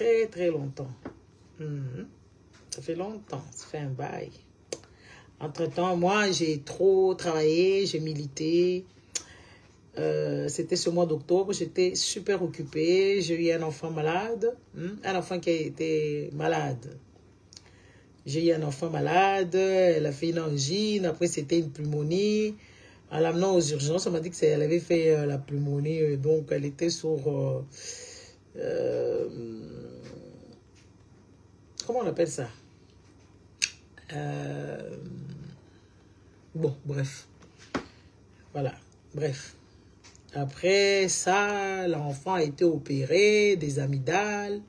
très, très longtemps. Ça fait longtemps, ça fait un bail. Entre-temps, moi, j'ai trop travaillé, j'ai milité. C'était ce mois d'octobre, j'étais super occupée. J'ai eu un enfant malade, un enfant qui a été malade. J'ai eu un enfant malade, elle a fait une angine, après c'était une pneumonie. En l'amenant aux urgences, on m'a dit qu'elle avait fait la pneumonie, donc elle était sur... comment on appelle ça? Bon, bref. Voilà, bref. Après ça, l'enfant a été opéré, des amygdales.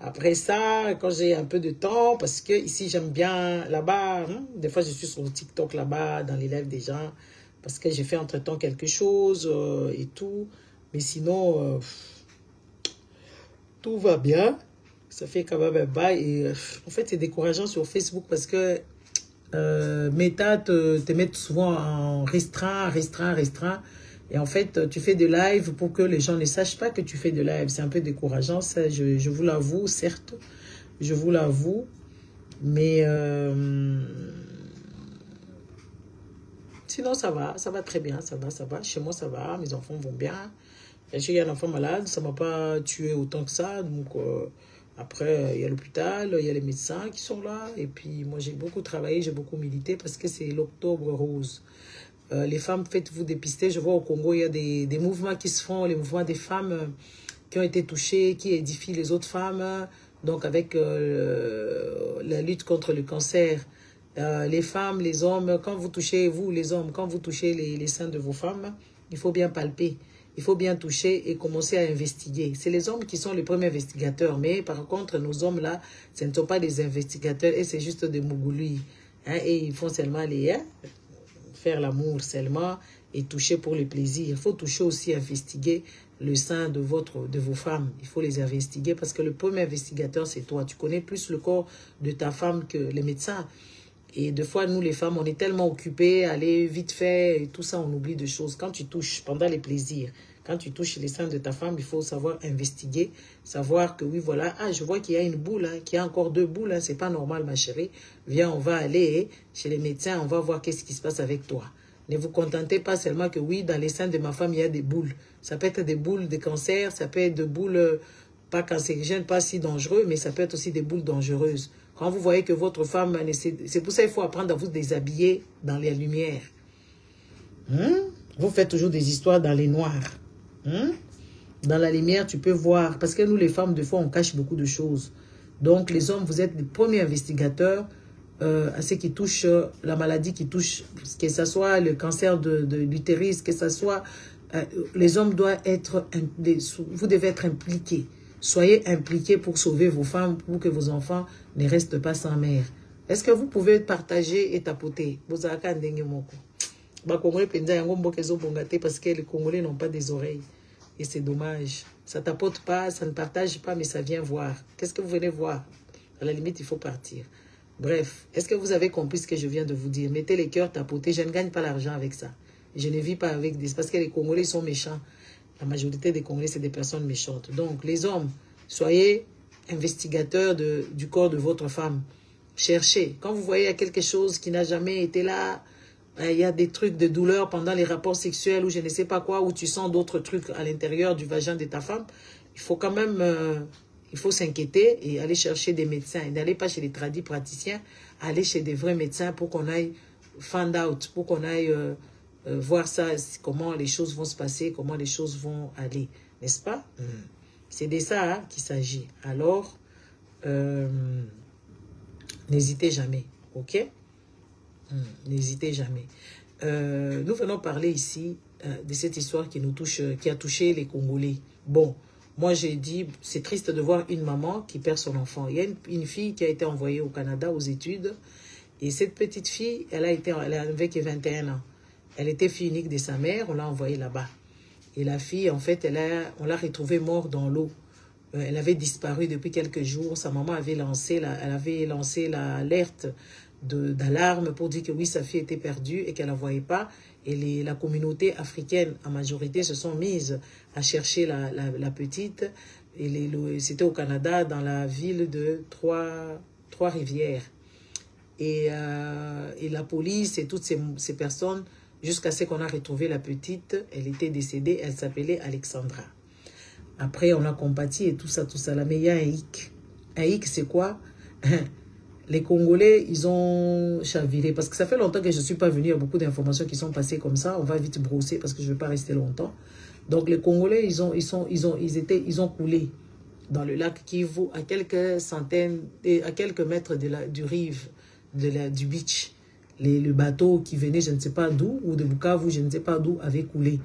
Après ça, quand j'ai un peu de temps, parce que ici j'aime bien là-bas, des fois je suis sur TikTok là-bas, dans les lives des gens, parce que j'ai fait entre-temps quelque chose et tout. Mais sinon, tout va bien. Ça fait quand même un bail. Et en fait, c'est décourageant sur Facebook parce que Meta te met souvent en restreint. Et en fait, tu fais des lives pour que les gens ne sachent pas que tu fais de live. C'est un peu décourageant, ça, je vous l'avoue, certes. Je vous l'avoue. Mais sinon, ça va très bien, ça va. Chez moi, ça va, mes enfants vont bien. J'ai eu un enfant malade, ça ne m'a pas tué autant que ça. Donc, après, il y a l'hôpital, il y a les médecins qui sont là. Et puis, moi, j'ai beaucoup travaillé, j'ai beaucoup milité parce que c'est l'octobre rose. Les femmes, faites-vous dépister. Je vois au Congo, il y a des mouvements qui se font, les mouvements des femmes qui ont été touchées, qui édifient les autres femmes. Donc, avec la lutte contre le cancer, les femmes, les hommes, quand vous touchez, vous les hommes, quand vous touchez les seins de vos femmes, il faut bien palper. Il faut bien toucher et commencer à investiguer. C'est les hommes qui sont les premiers investigateurs. Mais par contre, nos hommes-là, ce ne sont pas des investigateurs et c'est juste des mougoulis. Et ils font seulement faire l'amour seulement et toucher pour le plaisir. Il faut toucher aussi, investiguer le sein de vos femmes. Il faut les investiguer parce que le premier investigateur, c'est toi. Tu connais plus le corps de ta femme que les médecins. Et des fois, nous, les femmes, on est tellement occupées, aller vite fait, et tout ça, on oublie de choses. Quand tu touches, pendant les plaisirs, quand tu touches les seins de ta femme, il faut savoir investiguer, savoir que oui, voilà, je vois qu'il y a une boule, qu'il y a encore 2 boules, c'est pas normal, ma chérie. Viens, on va aller chez les médecins, on va voir qu'est-ce qui se passe avec toi. Ne vous contentez pas seulement que oui, dans les seins de ma femme, il y a des boules. Ça peut être des boules de cancer, ça peut être des boules pas cancérigènes, pas si dangereuses, mais ça peut être aussi des boules dangereuses. Quand vous voyez que votre femme, c'est pour ça qu'il faut apprendre à vous déshabiller dans les lumières. Vous faites toujours des histoires dans les noirs. Dans la lumière, tu peux voir. Parce que nous, les femmes, des fois, on cache beaucoup de choses. Donc, les hommes, vous êtes les premiers investigateurs à ce qui touche la maladie qui touche, que ce soit le cancer de l'utérus, que ce soit... les hommes doivent être... Vous devez être impliqués. Soyez impliqués pour sauver vos femmes, pour que vos enfants ne restent pas sans mère. Est-ce que vous pouvez partager et tapoter? Parce que les Congolais n'ont pas des oreilles. Et c'est dommage. Ça tapote pas, ça ne partage pas, mais ça vient voir. Qu'est-ce que vous venez voir? À la limite, il faut partir. Bref, est-ce que vous avez compris ce que je viens de vous dire? Mettez les cœurs, tapotez. Je ne gagne pas l'argent avec ça. Je ne vis pas avec des... Parce que les Congolais sont méchants. La majorité des Congolais, c'est des personnes méchantes. Donc, les hommes, soyez investigateurs du corps de votre femme. Cherchez. Quand vous voyez quelque chose qui n'a jamais été là, il y a des trucs de douleur pendant les rapports sexuels ou je ne sais pas quoi, ou tu sens d'autres trucs à l'intérieur du vagin de ta femme, il faut quand même... il faut s'inquiéter et aller chercher des médecins. Et n'allez pas chez les tradis praticiens, aller chez des vrais médecins pour qu'on aille find out, pour qu'on aille... voir ça, comment les choses vont se passer, comment les choses vont aller, n'est-ce pas? C'est de ça qu'il s'agit. Alors, n'hésitez jamais, ok? N'hésitez jamais. Nous venons parler ici de cette histoire qui nous touche, qui a touché les Congolais. Bon, moi j'ai dit, c'est triste de voir une maman qui perd son enfant. Il y a une fille qui a été envoyée au Canada aux études, et cette petite fille, elle avait 21 ans. Elle était fille unique de sa mère, on l'a envoyée là-bas. Et la fille, en fait, on l'a retrouvée morte dans l'eau. Elle avait disparu depuis quelques jours. Sa maman avait lancé l'alerte d'alarme pour dire que oui, sa fille était perdue et qu'elle ne la voyait pas. Et la communauté africaine, en majorité, se sont mises à chercher la petite. C'était au Canada, dans la ville de Trois-Rivières. Et la police et toutes ces personnes, jusqu'à ce qu'on a retrouvé la petite, elle était décédée, elle s'appelait Alexandra. Après, on a compati et tout ça là. Mais il y a un hic. Un hic, c'est quoi? Les Congolais, ils ont chaviré. Parce que ça fait longtemps que je ne suis pas venue. Il y a beaucoup d'informations qui sont passées comme ça. On va vite brosser parce que je ne vais pas rester longtemps. Donc, les Congolais, ils ont coulé dans le lac Kivu à quelques centaines, à quelques mètres du rive, du beach. Le bateau qui venait, je ne sais pas d'où, ou de Bukavu, je ne sais pas d'où, avait coulé.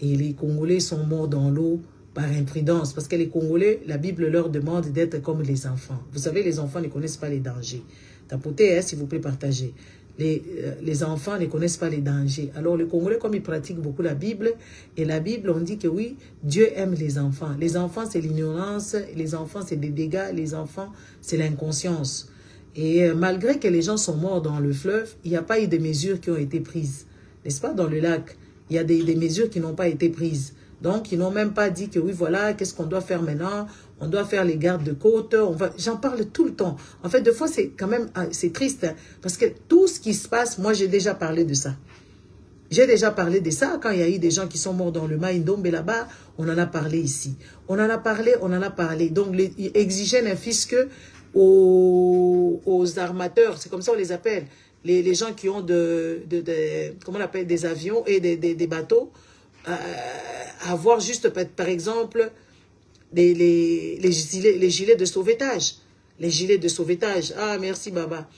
Et les Congolais sont morts dans l'eau par imprudence. Parce que les Congolais, la Bible leur demande d'être comme les enfants. Vous savez, les enfants ne connaissent pas les dangers. Tapotez, hein, s'il vous plaît, partagez. Les enfants ne connaissent pas les dangers. Alors, les Congolais, comme ils pratiquent beaucoup la Bible, et la Bible, on dit que oui, Dieu aime les enfants. Les enfants, c'est l'ignorance. Les enfants, c'est des dégâts. Les enfants, c'est l'inconscience. Et malgré que les gens sont morts dans le fleuve, il n'y a pas eu de mesures qui ont été prises. N'est-ce pas, dans le lac? Il y a des mesures qui n'ont pas été prises. Donc, ils n'ont même pas dit que oui, voilà, qu'est-ce qu'on doit faire maintenant? On doit faire les gardes de côte. J'en parle tout le temps. En fait, des fois, c'est quand même, c'est triste. Hein, parce que tout ce qui se passe, moi, j'ai déjà parlé de ça. J'ai déjà parlé de ça quand il y a eu des gens qui sont morts dans le Maïndombe là-bas. On en a parlé ici. On en a parlé. Donc, ils exigeaient un fisc aux armateurs. C'est comme ça on les appelle. Les gens qui ont comment on appelle, des avions et des bateaux. Avoir juste, par exemple, les gilets de sauvetage. Les gilets de sauvetage. Ah, merci, Baba.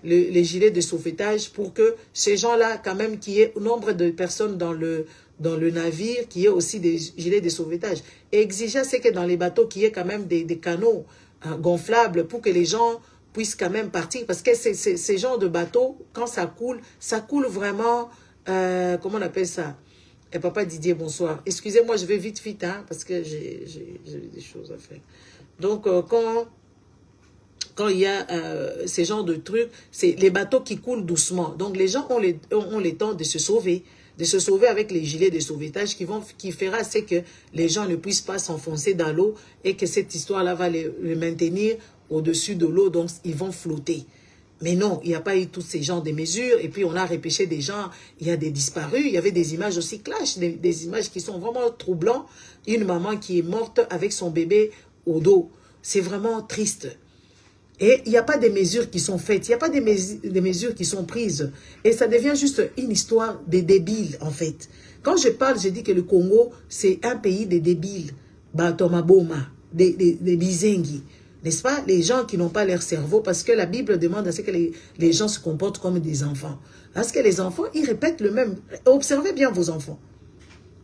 Les gilets de sauvetage pour que ces gens-là, quand même, qu'il y ait nombre de personnes dans le navire, qu'il y ait aussi des gilets de sauvetage. Et exiger, c'est que dans les bateaux, qu'il y ait quand même des canaux gonflables pour que les gens puissent quand même partir. Parce que ces genres de bateaux, quand ça coule vraiment, comment on appelle ça? Et papa Didier, bonsoir. Excusez-moi, je vais vite, hein, parce que j'ai des choses à faire. Donc, quand il y a ces genres de trucs, c'est les bateaux qui coulent doucement. Donc, les gens ont le temps de se sauver avec les gilets de sauvetage qui fera c'est que les gens ne puissent pas s'enfoncer dans l'eau et que cette histoire-là va les maintenir au-dessus de l'eau, donc ils vont flotter. Mais non, il n'y a pas eu tous ces genres de mesures. Et puis, on a repêché des gens, il y a des disparus. Il y avait des images aussi clash, des images qui sont vraiment troublantes. Une maman qui est morte avec son bébé au dos. C'est vraiment triste. Et il n'y a pas de mesures qui sont faites. Il n'y a pas de mesures qui sont prises. Et ça devient juste une histoire de débiles, en fait. Quand je parle, je dis que le Congo, c'est un pays de débiles. Batoma Boma, des bizengi. N'est-ce pas? Les gens qui n'ont pas leur cerveau, parce que la Bible demande à ce que les gens se comportent comme des enfants. Parce que les enfants, ils répètent le même. Observez bien vos enfants.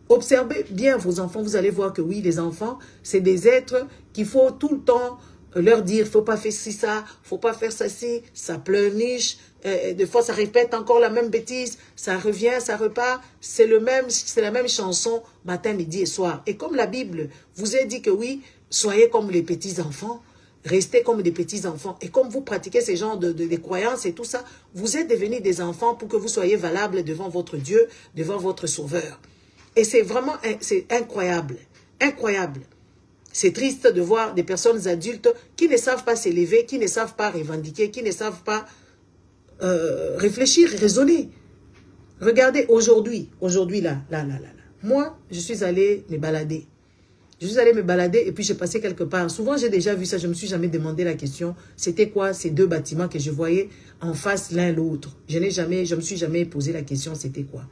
Observez bien vos enfants. Vous allez voir que oui, les enfants, c'est des êtres qu'il faut tout le temps leur dire, il ne faut pas faire ci, ça, il ne faut pas faire ça, ci, ça pleurniche. Des fois, ça répète encore la même bêtise. Ça revient, ça repart. C'est la même chanson matin, midi et soir. Et comme la Bible vous a dit que oui, soyez comme les petits-enfants. Restez comme des petits-enfants. Et comme vous pratiquez ces genres de croyances et tout ça, vous êtes devenus des enfants pour que vous soyez valables devant votre Dieu, devant votre Sauveur. Et c'est vraiment, c'est incroyable. Incroyable. C'est triste de voir des personnes adultes qui ne savent pas s'élever, qui ne savent pas revendiquer, qui ne savent pas réfléchir, raisonner. Regardez, aujourd'hui, là. Moi, je suis allée me balader. Je suis allée me balader et puis j'ai passé quelque part. Souvent, j'ai déjà vu ça. Je ne me suis jamais demandé la question. C'était quoi ces deux bâtiments que je voyais en face l'un l'autre? Je me suis jamais posé la question, c'était quoi?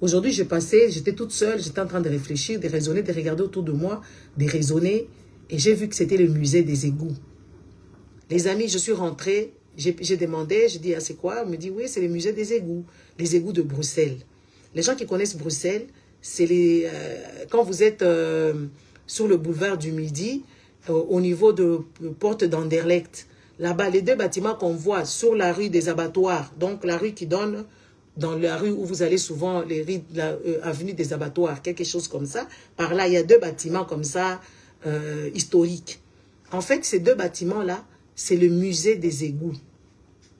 Aujourd'hui, j'ai passé, j'étais toute seule, j'étais en train de réfléchir, de raisonner, de regarder autour de moi, de raisonner. Et j'ai vu que c'était le musée des égouts. Les amis, je suis rentrée, j'ai demandé, j'ai dit, ah, c'est quoi? On me dit, oui, c'est le musée des égouts. Les égouts de Bruxelles. Les gens qui connaissent Bruxelles, c'est quand vous êtes sur le boulevard du Midi, au niveau de porte d'Anderlecht, là-bas, les deux bâtiments qu'on voit sur la rue des abattoirs, donc la rue qui donne dans la rue où vous allez souvent, avenue des abattoirs, quelque chose comme ça. Par là, il y a deux bâtiments comme ça, historiques. En fait, ces deux bâtiments-là, c'est le musée des égouts.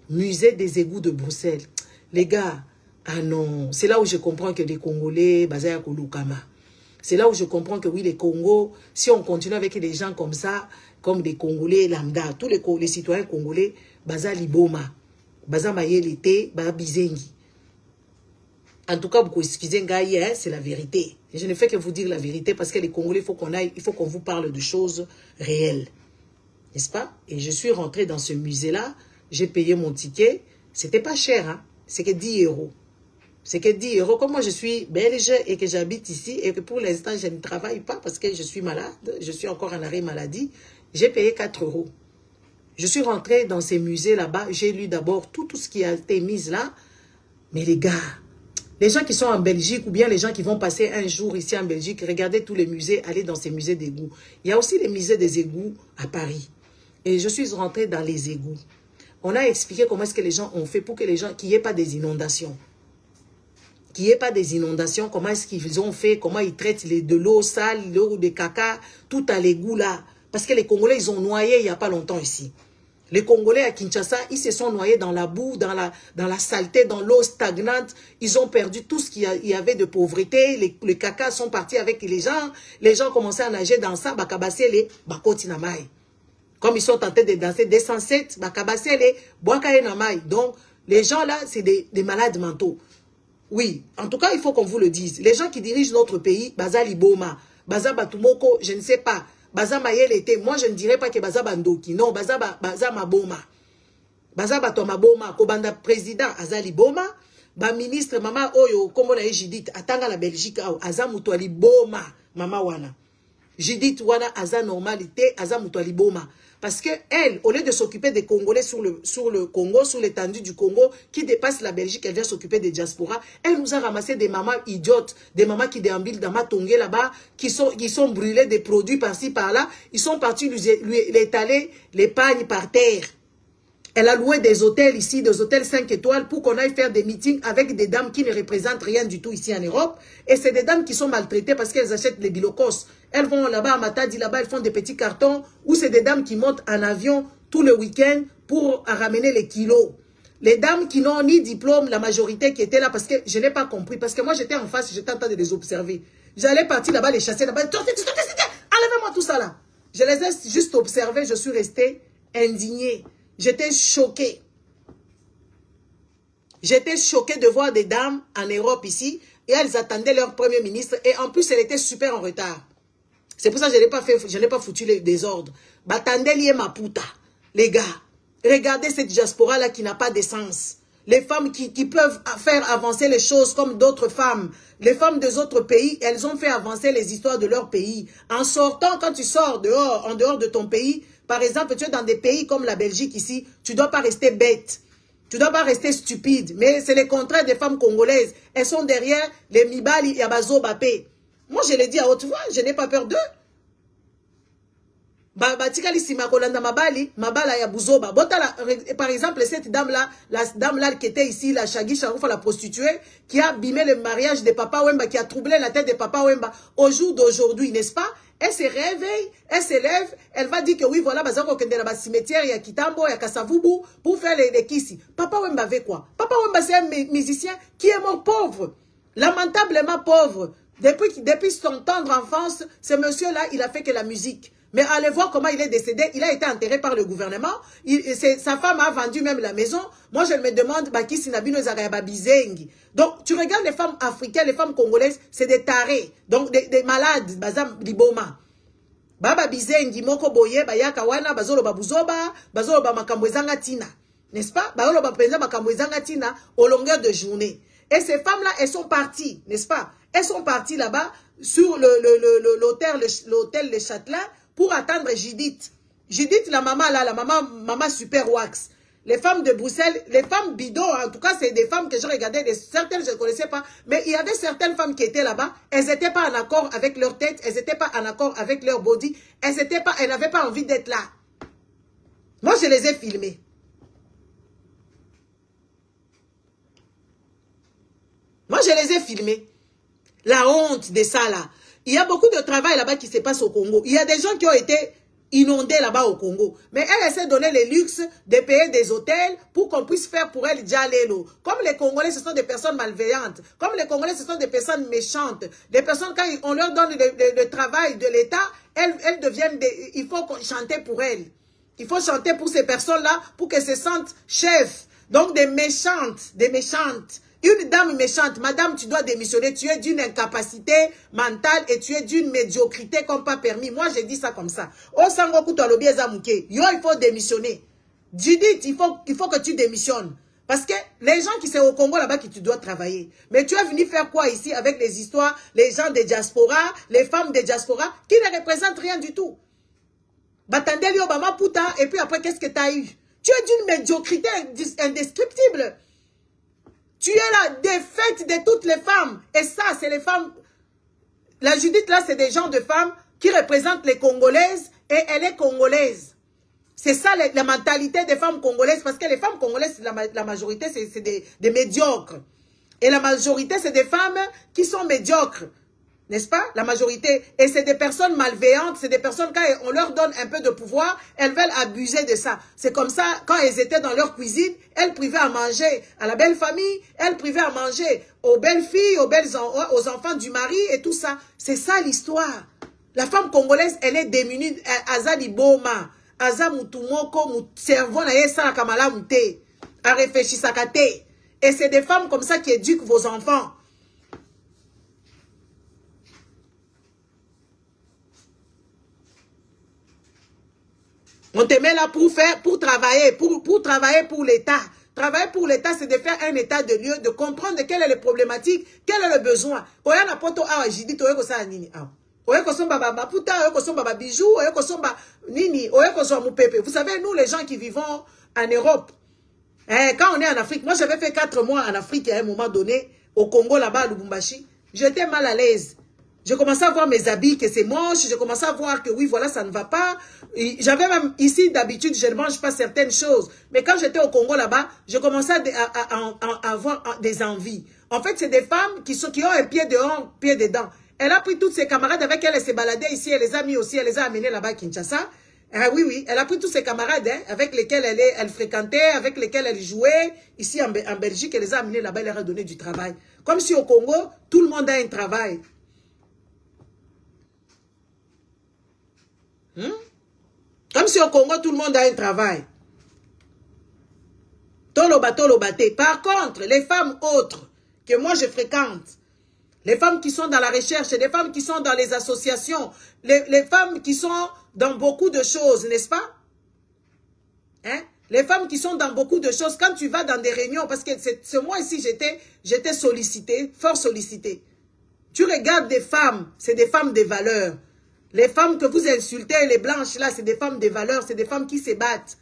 Musée des égouts de Bruxelles. Les gars, ah non, c'est là où je comprends que les Congolais, basés à Kolukama. C'est là où je comprends que oui, les Congos, si on continue avec des gens comme ça, comme des Congolais lambda, tous les citoyens congolais, baza liboma, baza mayelite, baza bizengi. En tout cas, vous excusez Ngaï, hein, c'est la vérité. Et je ne fais que vous dire la vérité parce que les Congolais, il faut qu'on vous parle de choses réelles. N'est-ce pas? Et je suis rentrée dans ce musée-là, j'ai payé mon ticket. C'était pas cher, hein? C'est que 10 euros. C'est que 10 euros. Comme moi, je suis belge et que j'habite ici et que pour l'instant, je ne travaille pas parce que je suis malade, je suis encore en arrêt maladie, j'ai payé 4 euros. Je suis rentrée dans ces musées là-bas, j'ai lu d'abord tout ce qui a été mis là. Mais les gars, les gens qui sont en Belgique ou bien les gens qui vont passer un jour ici en Belgique, regardez tous les musées, allez dans ces musées d'égouts. Il y a aussi les musées des égouts à Paris. Et je suis rentrée dans les égouts. On a expliqué comment est-ce que les gens ont fait pour que les gens, qu'il n'y ait pas des inondations. Qu'il n'y ait pas des inondations, comment est-ce qu'ils ont fait, comment ils traitent de l'eau sale, l'eau de caca, tout à l'égout là. Parce que les Congolais, ils ont noyé il n'y a pas longtemps ici. Les Congolais à Kinshasa, ils se sont noyés dans la boue, dans la saleté, dans l'eau stagnante. Ils ont perdu tout ce qu'il y avait de pauvreté. Les caca sont partis avec les gens. Les gens commençaient à nager dans ça. Bakabasé les bakoti namai. Comme ils sont tentés de danser des 107, bakabasé les boakaye namai. Donc, les gens là, c'est des malades mentaux. Oui, en tout cas, il faut qu'on vous le dise. Les gens qui dirigent notre pays, Baza Liboma, Baza Batumoko, je ne sais pas. Baza Mayelete, moi je ne dirais pas que Baza Bandoki. Non, Baza Maboma. Baza Maboma, Kobanda président Azali Boma, ba ministre Mama Oyo, comme on a Judith, Atanga la Belgique, Aza Moutouali Boma, Mama Wana. Judith Wana, Aza normalité, Aza Moutouali Boma. Parce que elle, au lieu de s'occuper des Congolais sur le Congo, sur l'étendue du Congo, qui dépasse la Belgique, elle vient s'occuper des diasporas. Elle nous a ramassé des mamans idiotes, des mamans qui déambulent dans Matongé là-bas, qui sont brûlés des produits par-ci, par-là. Ils sont partis lui étaler les pagnes par terre. Elle a loué des hôtels ici, des hôtels 5 étoiles, pour qu'on aille faire des meetings avec des dames qui ne représentent rien du tout ici en Europe. Et c'est des dames qui sont maltraitées parce qu'elles achètent les bilocos. Elles vont là-bas à Matadi, là-bas, elles font des petits cartons, ou c'est des dames qui montent en avion tout le week-end pour ramener les kilos. Les dames qui n'ont ni diplôme, la majorité qui étaient là, parce que je n'ai pas compris, parce que moi j'étais en face, j'étais en train de les observer. J'allais partir là-bas, les chasser là-bas, enlevez-moi tout ça là. Je les ai juste observés, je suis restée indignée. J'étais choquée. J'étais choquée de voir des dames en Europe ici, et elles attendaient leur premier ministre, et en plus, elle était super en retard. C'est pour ça que je n'ai pas foutu les désordres. Batandeli et Maputa, les gars, regardez cette diaspora-là qui n'a pas d'essence. Les femmes qui peuvent faire avancer les choses comme d'autres femmes. Les femmes des autres pays, elles ont fait avancer les histoires de leur pays. En sortant, quand tu sors dehors, en dehors de ton pays, par exemple, tu es dans des pays comme la Belgique ici, tu ne dois pas rester bête. Tu ne dois pas rester stupide. Mais c'est le contraire des femmes congolaises. Elles sont derrière les Mibali et Abazo Bapé. Moi, je l'ai dit à haute voix, je n'ai pas peur d'eux. Batikali Simakolanda Mabali, Mabala ya Buzoba. Par exemple, cette dame-là, la dame-là qui était ici, la Shagi Charoufa, la prostituée, qui a abîmé le mariage de Papa Wemba, qui a troublé la tête de Papa Wemba au jour d'aujourd'hui, n'est-ce pas? Elle se réveille, elle s'élève, elle va dire que oui, voilà, bazako kende la cimetière, il y a Kitambo, il y a Kasavubu, pour faire les kissi. Papa Wemba avait quoi? Papa Wemba, c'est un musicien qui est mort pauvre, lamentablement pauvre. Depuis son tendre enfance, ce monsieur-là, il a fait que la musique. Mais allez voir comment il est décédé. Il a été enterré par le gouvernement. Sa femme a vendu même la maison. Moi, je me demande, donc, tu regardes les femmes africaines, les femmes congolaises, c'est des tarés. Donc, des malades. Bazam Liboma. Baba Bizengi, Moko Boye, Bayaka Wana, Bazolo Babuzoba, Bazolo Bamakambwezanga Tina. N'est-ce pas? Bazolo Bapenza Makambwezanga Tina, au longueur de journée. Et ces femmes-là, elles sont parties, n'est-ce pas? Elles sont parties là-bas, sur l'hôtel Le Châtelain, pour attendre Judith. Judith, la maman là, la maman super wax. Les femmes de Bruxelles, les femmes bidons, en tout cas, c'est des femmes que je regardais, certaines je ne connaissais pas, mais il y avait certaines femmes qui étaient là-bas, elles n'étaient pas en accord avec leur tête, elles n'étaient pas en accord avec leur body, elles n'avaient pas envie d'être là. Moi, je les ai filmées. Moi, je les ai filmées. La honte de ça, là. Il y a beaucoup de travail là-bas qui se passe au Congo. Il y a des gens qui ont été inondée là-bas au Congo. Mais elle essaie de donner les luxes, de payer des hôtels pour qu'on puisse faire pour elle Djalelo. Comme les Congolais, ce sont des personnes malveillantes. Comme les Congolais, ce sont des personnes méchantes. Des personnes, quand on leur donne le travail de l'État, elles deviennent des... Il faut chanter pour elles. Il faut chanter pour ces personnes-là pour qu'elles se sentent chefs. Donc des méchantes, des méchantes. Une dame méchante, madame, tu dois démissionner, tu es d'une incapacité mentale et tu es d'une médiocrité comme pas permis. Moi, j'ai dit ça comme ça. Oh, Sangoku, toi, le biais Zamouké. Yo, il faut démissionner. Judith, il faut que tu démissionnes. Parce que les gens qui sont au Congo là-bas, qui tu dois travailler. Mais tu es venu faire quoi ici avec les histoires, les gens des diaspora, les femmes des diaspora, qui ne représentent rien du tout. Batandeli Obama Puta, et puis après, qu'est-ce que tu as eu? Tu es d'une médiocrité indescriptible. Tu es la défaite de toutes les femmes. Et ça, c'est les femmes. La Judith, là, c'est des gens de femmes qui représentent les Congolaises et elle est congolaise. C'est ça la mentalité des femmes congolaises. Parce que les femmes congolaises, la majorité, c'est des médiocres. Et la majorité, c'est des femmes qui sont médiocres. N'est-ce pas? La majorité. Et c'est des personnes malveillantes. C'est des personnes, quand on leur donne un peu de pouvoir, elles veulent abuser de ça. C'est comme ça, quand elles étaient dans leur cuisine, elles privaient à manger à la belle famille, elles privaient à manger aux belles filles, aux enfants du mari et tout ça. C'est ça l'histoire. La femme congolaise, elle est démunie. Azali Boma. Aza Mutumoko, mu cerveau na yesa kamala mute. A réfléchir sakate. Et c'est des femmes comme ça qui éduquent vos enfants. On te met là pour travailler pour l'État. Travailler pour l'État, c'est de faire un état de lieu, de comprendre quelle est la problématique, quel est le besoin. Vous savez, nous, les gens qui vivons en Europe, quand on est en Afrique, moi j'avais fait 4 mois en Afrique à un moment donné, au Congo, là-bas, à Lubumbashi, j'étais mal à l'aise. Je commençais à voir mes habits, que c'est moche. Je commençais à voir que oui, voilà, ça ne va pas. J'avais même ici, d'habitude, je ne mange pas certaines choses. Mais quand j'étais au Congo là-bas, je commençais à avoir des envies. En fait, c'est des femmes qui ont un pied dehors, un pied dedans. Elle a pris toutes ses camarades avec elle, elle s'est baladée ici, elle les a mis aussi, elle les a amenés là-bas à Kinshasa. Oui, elle a pris tous ses camarades avec lesquels elle fréquentait, avec lesquels elle jouait. Ici en Belgique, elle les a amenés là-bas, elle leur a donné du travail. Comme si au Congo, tout le monde a un travail. Comme si au Congo, tout le monde a un travail. Tolobate. Par contre, les femmes autres que moi je fréquente, les femmes qui sont dans la recherche, les femmes qui sont dans les associations, les femmes qui sont dans beaucoup de choses, n'est-ce pas? Hein? Les femmes qui sont dans beaucoup de choses, quand tu vas dans des réunions, parce que ce mois ici, j'étais sollicitée, fort sollicitée. Tu regardes des femmes, c'est des femmes de valeur. Les femmes que vous insultez, les blanches là, c'est des femmes de valeur, c'est des femmes qui se battent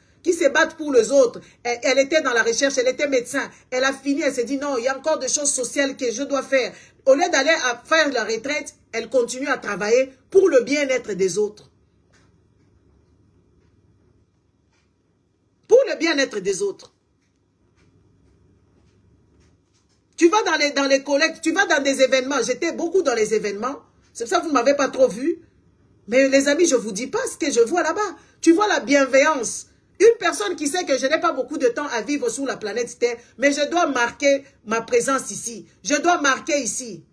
pour les autres. Elle était dans la recherche, elle était médecin. Elle a fini, elle s'est dit non, il y a encore des choses sociales que je dois faire. Au lieu d'aller faire la retraite, elle continue à travailler pour le bien-être des autres. Pour le bien-être des autres. Tu vas dans les collectes, tu vas dans des événements. J'étais beaucoup dans les événements. C'est pour ça que vous ne m'avez pas trop vu. Mais les amis, je ne vous dis pas ce que je vois là-bas. Tu vois la bienveillance. Une personne qui sait que je n'ai pas beaucoup de temps à vivre sur la planète Terre, mais je dois marquer ma présence ici. Je dois marquer ici.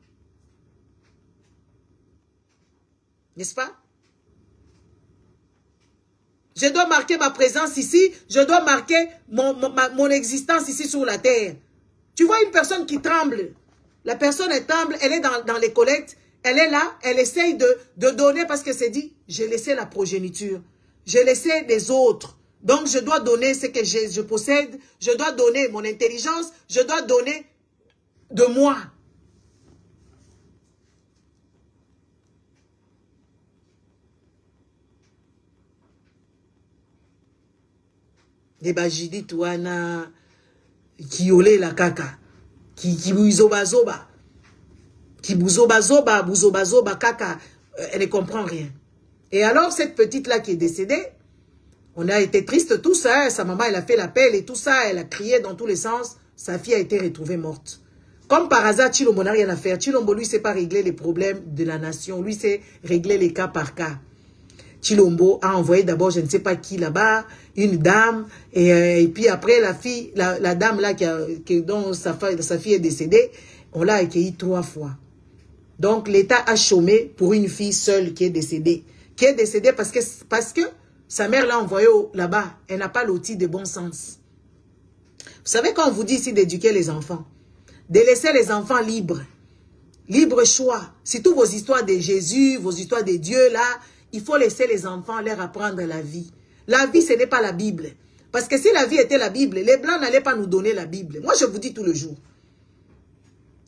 N'est-ce pas? Je dois marquer ma présence ici. Je dois marquer mon existence ici sur la terre. Tu vois une personne qui tremble. La personne elle tremble, elle est dans les collectes. Elle est là, elle essaye de donner parce que c'est dit, j'ai laissé la progéniture. J'ai laissé les autres. Donc je dois donner ce que je possède. Je dois donner mon intelligence. Je dois donner de moi. Debajidi tuana kiole la kaka qui buzoba qui bouzoba kaka, elle ne comprend rien. Et alors cette petite là qui est décédée, on a été triste tout ça, sa maman elle a fait l'appel et tout ça, elle a crié dans tous les sens, sa fille a été retrouvée morte. Comme par hasard, Chilombo n'a rien à faire. Chilombo lui sait pas régler les problèmes de la nation, lui sait régler les cas par cas. Chilombo a envoyé d'abord, je ne sais pas qui là-bas, une dame, et puis après la fille, la dame là dont sa fille est décédée, on l'a accueillie 3 fois. Donc l'État a chômé pour une fille seule qui est décédée. Qui est décédée parce que sa mère l'a envoyée là-bas. Elle n'a pas l'outil de bon sens. Vous savez, quand on vous dit ici d'éduquer les enfants, de laisser les enfants libres, libre choix, surtout vos histoires de Jésus, vos histoires de Dieu là, il faut laisser les enfants leur apprendre la vie. La vie, ce n'est pas la Bible. Parce que si la vie était la Bible, les Blancs n'allaient pas nous donner la Bible. Moi, je vous dis tout le jour.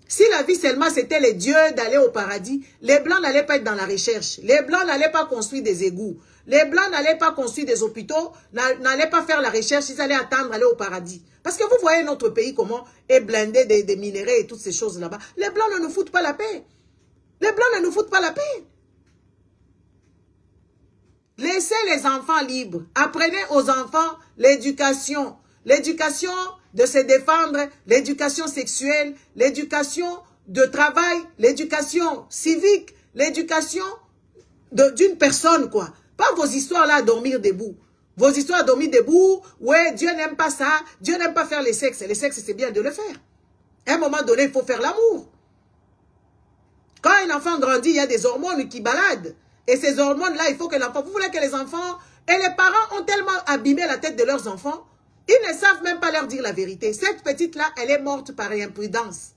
Si la vie seulement c'était les dieux d'aller au paradis, les Blancs n'allaient pas être dans la recherche. Les Blancs n'allaient pas construire des égouts. Les Blancs n'allaient pas construire des hôpitaux, n'allaient pas faire la recherche, ils allaient attendre d'aller au paradis. Parce que vous voyez notre pays comment est blindé des minéraux et toutes ces choses là-bas. Les Blancs ne nous foutent pas la paix. Les Blancs ne nous foutent pas la paix. Laissez les enfants libres. Apprenez aux enfants l'éducation. L'éducation de se défendre, l'éducation sexuelle, l'éducation de travail, l'éducation civique, l'éducation d'une personne, quoi. Pas vos histoires là à dormir debout. Vos histoires à dormir debout, ouais, Dieu n'aime pas ça, Dieu n'aime pas faire les sexes. Les sexes, c'est bien de le faire. À un moment donné, il faut faire l'amour. Quand un enfant grandit, il y a des hormones qui baladent. Et ces hormones-là, il faut que l'enfant... Vous voulez que les enfants... Et les parents ont tellement abîmé la tête de leurs enfants, ils ne savent même pas leur dire la vérité. Cette petite-là, elle est morte par imprudence.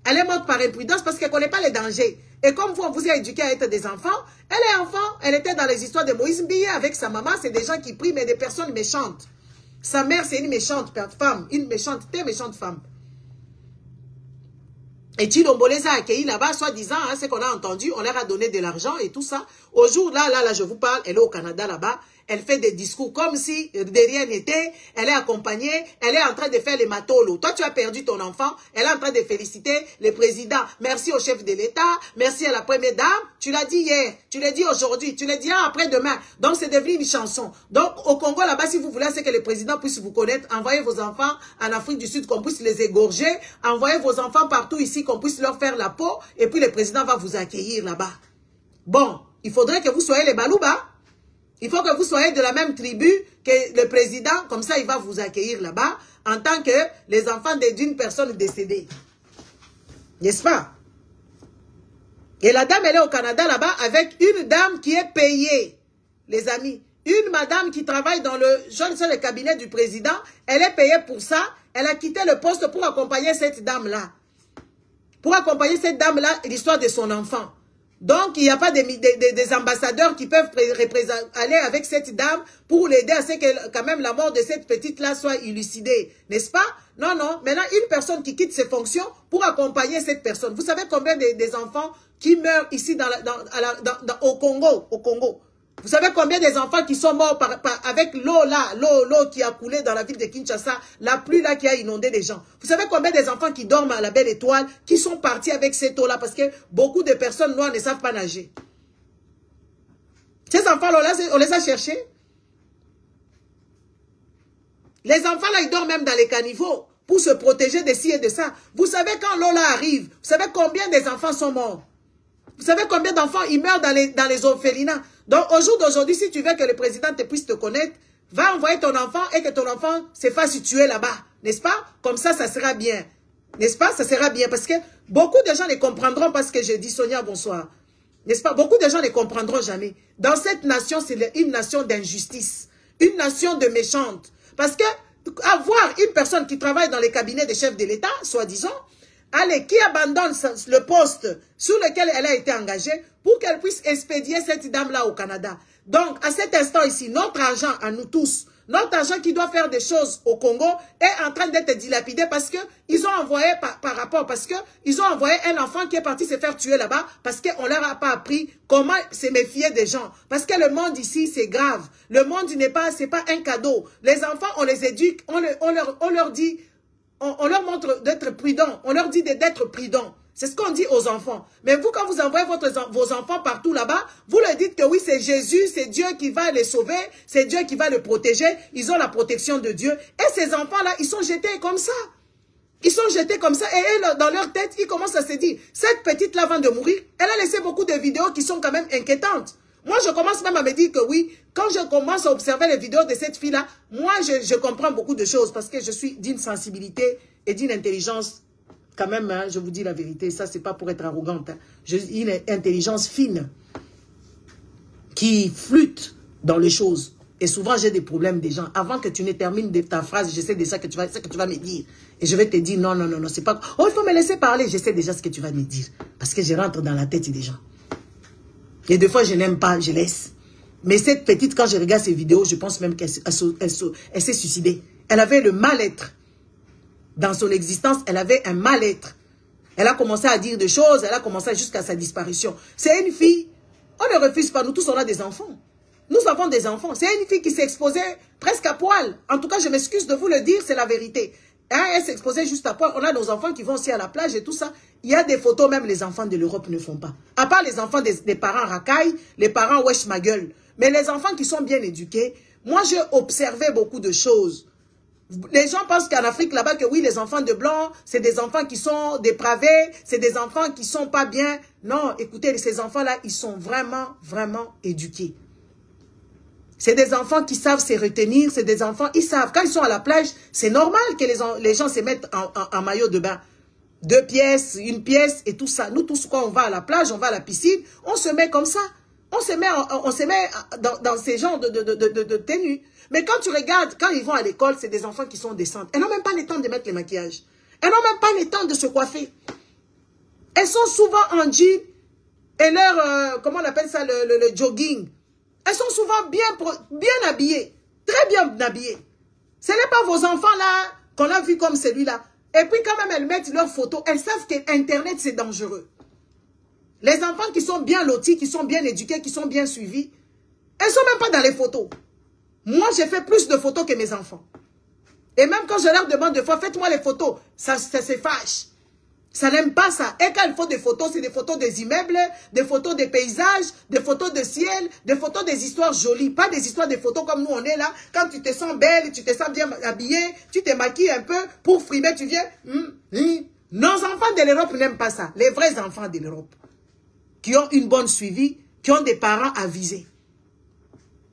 Elle est morte par imprudence parce qu'elle ne connaît pas les dangers. Et comme vous, on vous a éduqué à être des enfants, elle est enfant, elle était dans les histoires de Moïse Mbiye avec sa maman, c'est des gens qui prient, mais des personnes méchantes. Sa mère, c'est une méchante femme, une méchante, très méchante femme. Et Chilombo les a accueillis là-bas, soi-disant, hein, ce qu'on a entendu, on leur a donné de l'argent et tout ça. Au jour, là, je vous parle, elle est au Canada là-bas, elle fait des discours comme si de rien n'était, elle est accompagnée, elle est en train de faire les matolos. Toi, tu as perdu ton enfant, elle est en train de féliciter le président. Merci au chef de l'État, merci à la première dame. Tu l'as dit hier, tu l'as dit aujourd'hui, tu l'as dit après-demain. Donc, c'est devenu une chanson. Donc, au Congo là-bas, si vous voulez, c'est que le président puisse vous connaître, envoyez vos enfants en Afrique du Sud, qu'on puisse les égorger, envoyez vos enfants partout ici, qu'on puisse leur faire la peau, et puis le président va vous accueillir là-bas. Bon, il faudrait que vous soyez les Balouba. Il faut que vous soyez de la même tribu que le président, comme ça il va vous accueillir là-bas, en tant que les enfants d'une personne décédée. N'est-ce pas? Et la dame, elle est au Canada là-bas avec une dame qui est payée, les amis. Une madame qui travaille dans le cabinet du président, elle est payée pour ça. Elle a quitté le poste pour accompagner cette dame-là. Pour accompagner cette dame-là, l'histoire de son enfant. Donc, il n'y a pas des ambassadeurs qui peuvent aller avec cette dame pour l'aider à ce que quand même la mort de cette petite-là soit élucidée. N'est-ce pas? Non, non. Maintenant, une personne qui quitte ses fonctions pour accompagner cette personne. Vous savez combien des enfants qui meurent ici au Congo? Vous savez combien des enfants qui sont morts avec l'eau là, l'eau qui a coulé dans la ville de Kinshasa, la pluie là qui a inondé les gens. Vous savez combien des enfants qui dorment à la Belle Étoile, qui sont partis avec cette eau là, parce que beaucoup de personnes noires ne savent pas nager. Ces enfants là, on les a cherchés. Les enfants là, ils dorment même dans les caniveaux pour se protéger de ci et de ça. Vous savez quand l'eau là arrive, vous savez combien des enfants sont morts? Vous savez combien d'enfants ils meurent dans les orphelinats? Donc, au jour d'aujourd'hui, si tu veux que le président puisse te connaître, va envoyer ton enfant et que ton enfant se fasse tuer là-bas. N'est-ce pas? Comme ça, ça sera bien. N'est-ce pas? Ça sera bien. Parce que beaucoup de gens ne comprendront pas ce que je dis. Sonia, bonsoir. N'est-ce pas? Beaucoup de gens ne comprendront jamais. Dans cette nation, c'est une nation d'injustice. Une nation de méchante. Parce que avoir une personne qui travaille dans les cabinets des chefs de l'État, soi-disant, allez, qui abandonne le poste sur lequel elle a été engagée pour qu'elle puisse expédier cette dame-là au Canada. Donc, à cet instant ici, notre argent à nous tous, notre argent qui doit faire des choses au Congo est en train d'être dilapidé parce qu'ils ont envoyé ils ont envoyé un enfant qui est parti se faire tuer là-bas parce qu'on leur a pas appris comment se méfier des gens. Parce que le monde ici, c'est grave. Le monde c'est pas un cadeau. Les enfants, on les éduque, on leur dit... On leur montre d'être prudents. On leur dit d'être prudents. C'est ce qu'on dit aux enfants. Mais vous, quand vous envoyez vos enfants partout là-bas, vous leur dites que oui, c'est Jésus, c'est Dieu qui va les sauver, c'est Dieu qui va les protéger. Ils ont la protection de Dieu. Et ces enfants-là, ils sont jetés comme ça. Ils sont jetés comme ça. Et dans leur tête, ils commencent à se dire, cette petite-là avant de mourir, elle a laissé beaucoup de vidéos qui sont quand même inquiétantes. Moi, je commence même à me dire que oui, quand je commence à observer les vidéos de cette fille-là, moi, je comprends beaucoup de choses parce que je suis d'une sensibilité et d'une intelligence, quand même, hein, je vous dis la vérité, ça, c'est pas pour être arrogante. Hein. J'ai une intelligence fine qui flûte dans les choses. Et souvent, j'ai des problèmes des gens. Avant que tu ne termines ta phrase, je sais déjà ce que tu vas me dire. Et je vais te dire, non, non, non, non, c'est pas... Oh, il faut me laisser parler. Je sais déjà ce que tu vas me dire. Parce que je rentre dans la tête des gens. Et des fois, je n'aime pas, je laisse. Mais cette petite, quand je regarde ses vidéos, je pense même qu'elle s'est suicidée. Elle avait le mal-être. Dans son existence, elle avait un mal-être. Elle a commencé à dire des choses, elle a commencé jusqu'à sa disparition. C'est une fille, on ne refuse pas, nous tous on a des enfants. Nous avons des enfants. C'est une fille qui s'est exposée presque à poil. En tout cas, je m'excuse de vous le dire, c'est la vérité. Hein, elle s'est exposée juste à poil. On a nos enfants qui vont aussi à la plage et tout ça. Il y a des photos, même les enfants de l'Europe ne font pas. À part les enfants des parents racailles, les parents wesh ma gueule. Mais les enfants qui sont bien éduqués, moi j'ai observé beaucoup de choses. Les gens pensent qu'en Afrique, là-bas, que oui, les enfants de blanc, c'est des enfants qui sont dépravés, c'est des enfants qui sont pas bien. Non, écoutez, ces enfants-là, ils sont vraiment, vraiment éduqués. C'est des enfants qui savent se retenir, c'est des enfants, ils savent. Quand ils sont à la plage, c'est normal que les gens se mettent en maillot de bain. 2 pièces, 1 pièce et tout ça. Nous tous, quand on va à la plage, on va à la piscine, on se met comme ça. On se met dans ces genres de tenues. Mais quand tu regardes, quand ils vont à l'école, c'est des enfants qui sont décentes. Elles n'ont même pas le temps de mettre le maquillage. Elles n'ont même pas le temps de se coiffer. Elles sont souvent en jean et leur, comment on appelle ça, le jogging. Elles sont souvent bien habillées. Très bien habillées. Ce n'est pas vos enfants là qu'on a vu comme celui-là. Et puis quand même elles mettent leurs photos, elles savent qu'Internet c'est dangereux. Les enfants qui sont bien lotis, qui sont bien éduqués, qui sont bien suivis, elles ne sont même pas dans les photos. Moi, j'ai fait plus de photos que mes enfants. Et même quand je leur demande de fois, faites-moi les photos, ça se fâche. Ça n'aime pas ça. Et quand il faut des photos, c'est des photos des immeubles, des photos des paysages, des photos de ciel, des photos des histoires jolies. Pas des histoires des photos comme nous on est là. Quand tu te sens belle, tu te sens bien habillée, tu te maquilles un peu pour frimer, tu viens. Nos enfants de l'Europe n'aiment pas ça. Les vrais enfants de l'Europe. Qui ont une bonne suivi, qui ont des parents avisés.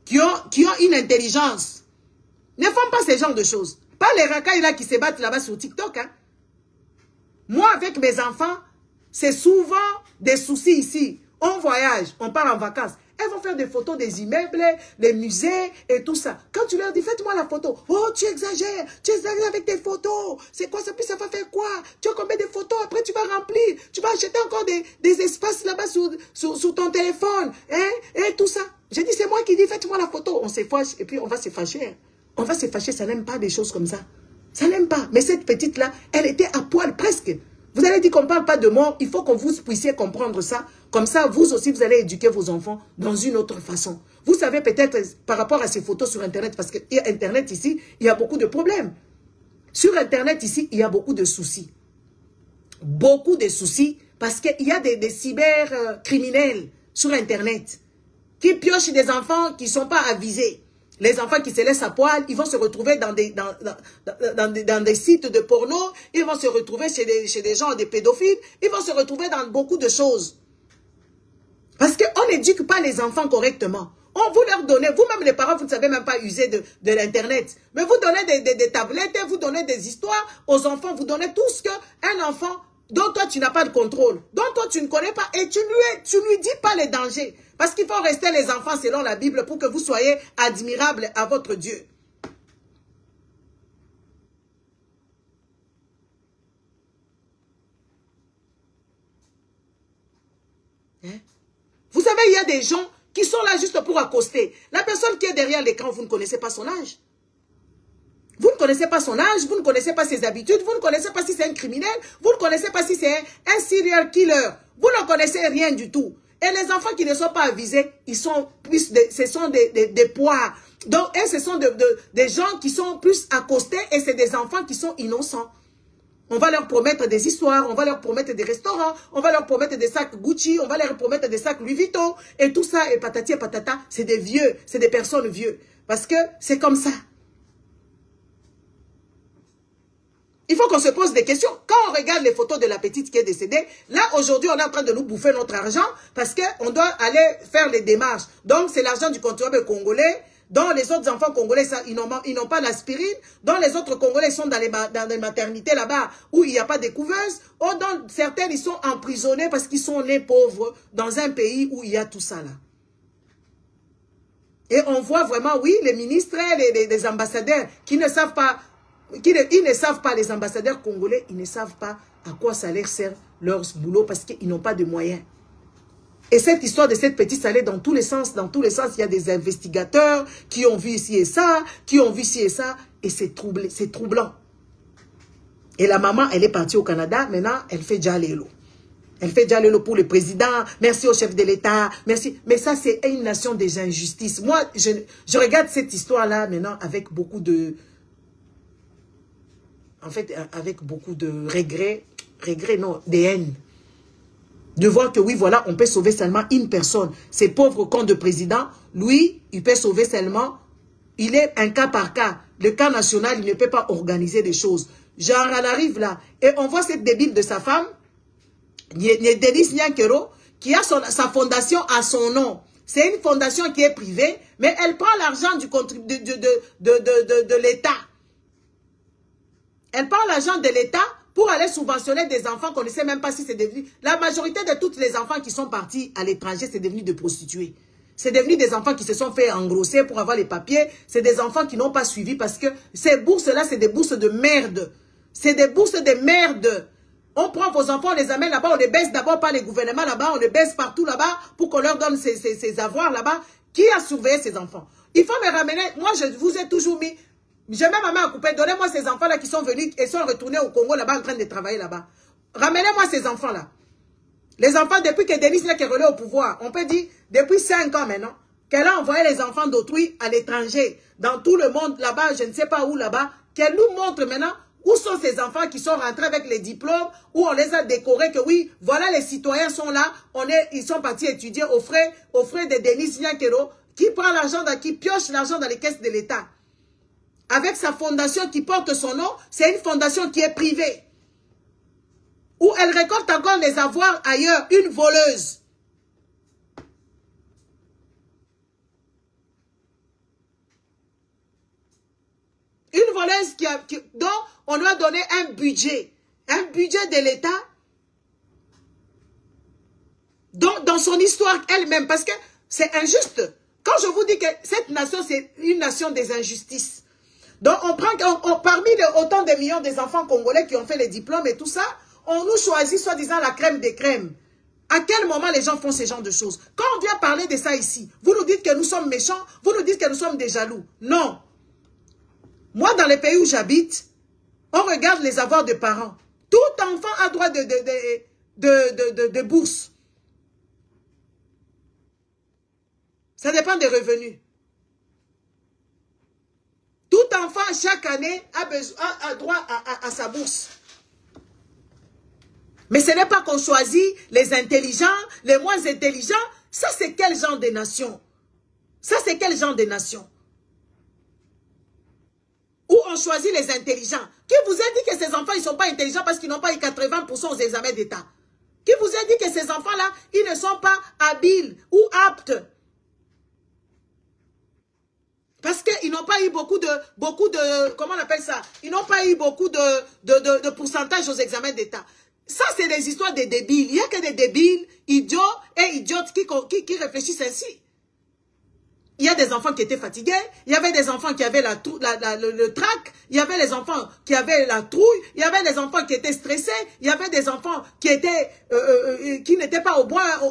Qui ont une intelligence. Ne font pas ce genre de choses. Pas les racailles là qui se battent là-bas sur TikTok. Hein. Moi, avec mes enfants, c'est souvent des soucis ici. On voyage, on part en vacances. Elles vont faire des photos des immeubles, les musées et tout ça. Quand tu leur dis, faites-moi la photo. Oh, tu exagères avec tes photos. C'est quoi ça? Puis ça va faire quoi? Tu as combien de photos? Après, tu vas remplir. Tu vas acheter encore des espaces là-bas sur ton téléphone. Hein? Et tout ça. J'ai dit, c'est moi qui dis, faites-moi la photo. On se fâche et puis on va se fâcher. On va se fâcher, ça n'aime pas des choses comme ça. Ça n'aime pas. Mais cette petite-là, elle était à poil presque. Vous allez dire qu'on ne parle pas de mort. Il faut que vous puissiez comprendre ça. Comme ça, vous aussi, vous allez éduquer vos enfants dans une autre façon. Vous savez peut-être par rapport à ces photos sur Internet, parce que Internet ici, il y a beaucoup de problèmes. Sur Internet ici, il y a beaucoup de soucis. Beaucoup de soucis parce qu'il y a des cybercriminels sur Internet qui piochent des enfants qui ne sont pas avisés. Les enfants qui se laissent à poil, ils vont se retrouver dans des sites de porno, ils vont se retrouver chez des gens, des pédophiles, ils vont se retrouver dans beaucoup de choses. Parce qu'on n'éduque pas les enfants correctement. Vous leur donnez, vous-même les parents, vous ne savez même pas user de l'Internet. Mais vous donnez des tablettes, vous donnez des histoires aux enfants, vous donnez tout ce qu'un enfant dont toi tu n'as pas de contrôle, dont toi tu ne connais pas, et tu lui dis pas les dangers. Parce qu'il faut rester les enfants selon la Bible pour que vous soyez admirables à votre Dieu. Hein? Vous savez, il y a des gens qui sont là juste pour accoster. La personne qui est derrière l'écran, vous ne connaissez pas son âge. Vous ne connaissez pas son âge, vous ne connaissez pas ses habitudes, vous ne connaissez pas si c'est un criminel, vous ne connaissez pas si c'est un serial killer. Vous ne connaissez rien du tout. Et les enfants qui ne sont pas avisés, ils sont plus ce sont des poires. Donc, ce sont des gens qui sont plus accostés et c'est des enfants qui sont innocents. On va leur promettre des histoires, on va leur promettre des restaurants, on va leur promettre des sacs Gucci, on va leur promettre des sacs Louis Vuitton. Et tout ça, et patati et patata, c'est des vieux, c'est des personnes vieux. Parce que c'est comme ça. Il faut qu'on se pose des questions. Quand on regarde les photos de la petite qui est décédée, là, aujourd'hui, on est en train de nous bouffer notre argent parce qu'on doit aller faire les démarches. Donc, c'est l'argent du contribuable congolais. Dans les autres enfants congolais, ça, ils n'ont pas l'aspirine. Dans les autres congolais, ils sont dans les maternités là-bas où il n'y a pas de couveuse. Ou dans certaines, ils sont emprisonnés parce qu'ils sont nés pauvres dans un pays où il y a tout ça là. Et on voit vraiment, oui, les ministres, les ambassadeurs qui ne savent pas... Ils ne savent pas, les ambassadeurs congolais, ils ne savent pas à quoi ça leur sert leur boulot parce qu'ils n'ont pas de moyens. Et cette histoire de cette petite, ça allait dans tous les sens. Dans tous les sens, il y a des investigateurs qui ont vu ici et ça, qui ont vu ici et ça. Et c'est troublant. Et la maman, elle est partie au Canada. Maintenant, elle fait Djalelo. Elle fait Djalelo pour le président. Merci au chef de l'État. Merci. Mais ça, c'est une nation des injustices. Moi, je regarde cette histoire-là maintenant avec beaucoup de... En fait, avec beaucoup de regrets, non, de haine. De voir que oui, voilà, on peut sauver seulement une personne. Ces pauvres cons de président, lui, il peut sauver seulement, il est un cas par cas. Le cas national, il ne peut pas organiser des choses. Genre, elle arrive là, et on voit cette débile de sa femme, Denis Nyankero, qui a sa fondation à son nom. C'est une fondation qui est privée, mais elle prend l'argent de l'État. Elle prend l'argent de l'État pour aller subventionner des enfants qu'on ne sait même pas si c'est devenu... La majorité de tous les enfants qui sont partis à l'étranger, c'est devenu des prostituées. C'est devenu des enfants qui se sont fait engrosser pour avoir les papiers. C'est des enfants qui n'ont pas suivi parce que ces bourses-là, c'est des bourses de merde. C'est des bourses de merde. On prend vos enfants, on les amène là-bas, on les baisse d'abord par les gouvernements là-bas, on les baisse partout là-bas pour qu'on leur donne ces avoirs là-bas. Qui a surveillé ces enfants? Il faut me ramener... Moi, je vous ai toujours mis... J'ai même ma main à couper. Donnez-moi ces enfants-là qui sont venus et sont retournés au Congo là-bas en train de travailler là-bas. Ramenez-moi ces enfants-là. Les enfants, depuis que Denis n'est relais au pouvoir, on peut dire, depuis 5 ans maintenant, qu'elle a envoyé les enfants d'autrui à l'étranger, dans tout le monde là-bas, je ne sais pas où là-bas, qu'elle nous montre maintenant où sont ces enfants qui sont rentrés avec les diplômes, où on les a décorés, que oui, voilà les citoyens sont là, ils sont partis étudier aux frais de Denis Nyankero, qui prend l'argent, qui pioche l'argent dans les caisses de l'État. Avec sa fondation qui porte son nom, c'est une fondation qui est privée. Où elle récolte encore les avoirs ailleurs, une voleuse. Une voleuse dont on doit donner un budget de l'État dans son histoire elle-même, parce que c'est injuste. Quand je vous dis que cette nation, c'est une nation des injustices. Donc, parmi autant de millions des enfants congolais qui ont fait les diplômes et tout ça, on nous choisit soi-disant la crème des crèmes. À quel moment les gens font ce genre de choses? Quand on vient parler de ça ici, vous nous dites que nous sommes méchants, vous nous dites que nous sommes des jaloux. Non. Moi, dans les pays où j'habite, on regarde les avoirs de parents. Tout enfant a droit de bourse. Ça dépend des revenus. Tout enfant, chaque année, a droit à sa bourse. Mais ce n'est pas qu'on choisit les intelligents, les moins intelligents. Ça, c'est quel genre de nation? Ça, c'est quel genre de nation? Où on choisit les intelligents. Qui vous a dit que ces enfants, ils ne sont pas intelligents parce qu'ils n'ont pas eu 80% aux examens d'État? Qui vous a dit que ces enfants-là, ils ne sont pas habiles ou aptes? Parce qu'ils n'ont pas eu beaucoup de, comment on appelle ça? Ils n'ont pas eu beaucoup de pourcentage aux examens d'État. Ça, c'est des histoires de débiles. Il n'y a que des débiles, idiots et idiotes qui réfléchissent ainsi. Il y a des enfants qui étaient fatigués, il y avait des enfants qui avaient le trac, il y avait les enfants qui avaient la trouille, il y avait des enfants qui étaient stressés, il y avait des enfants qui n'étaient pas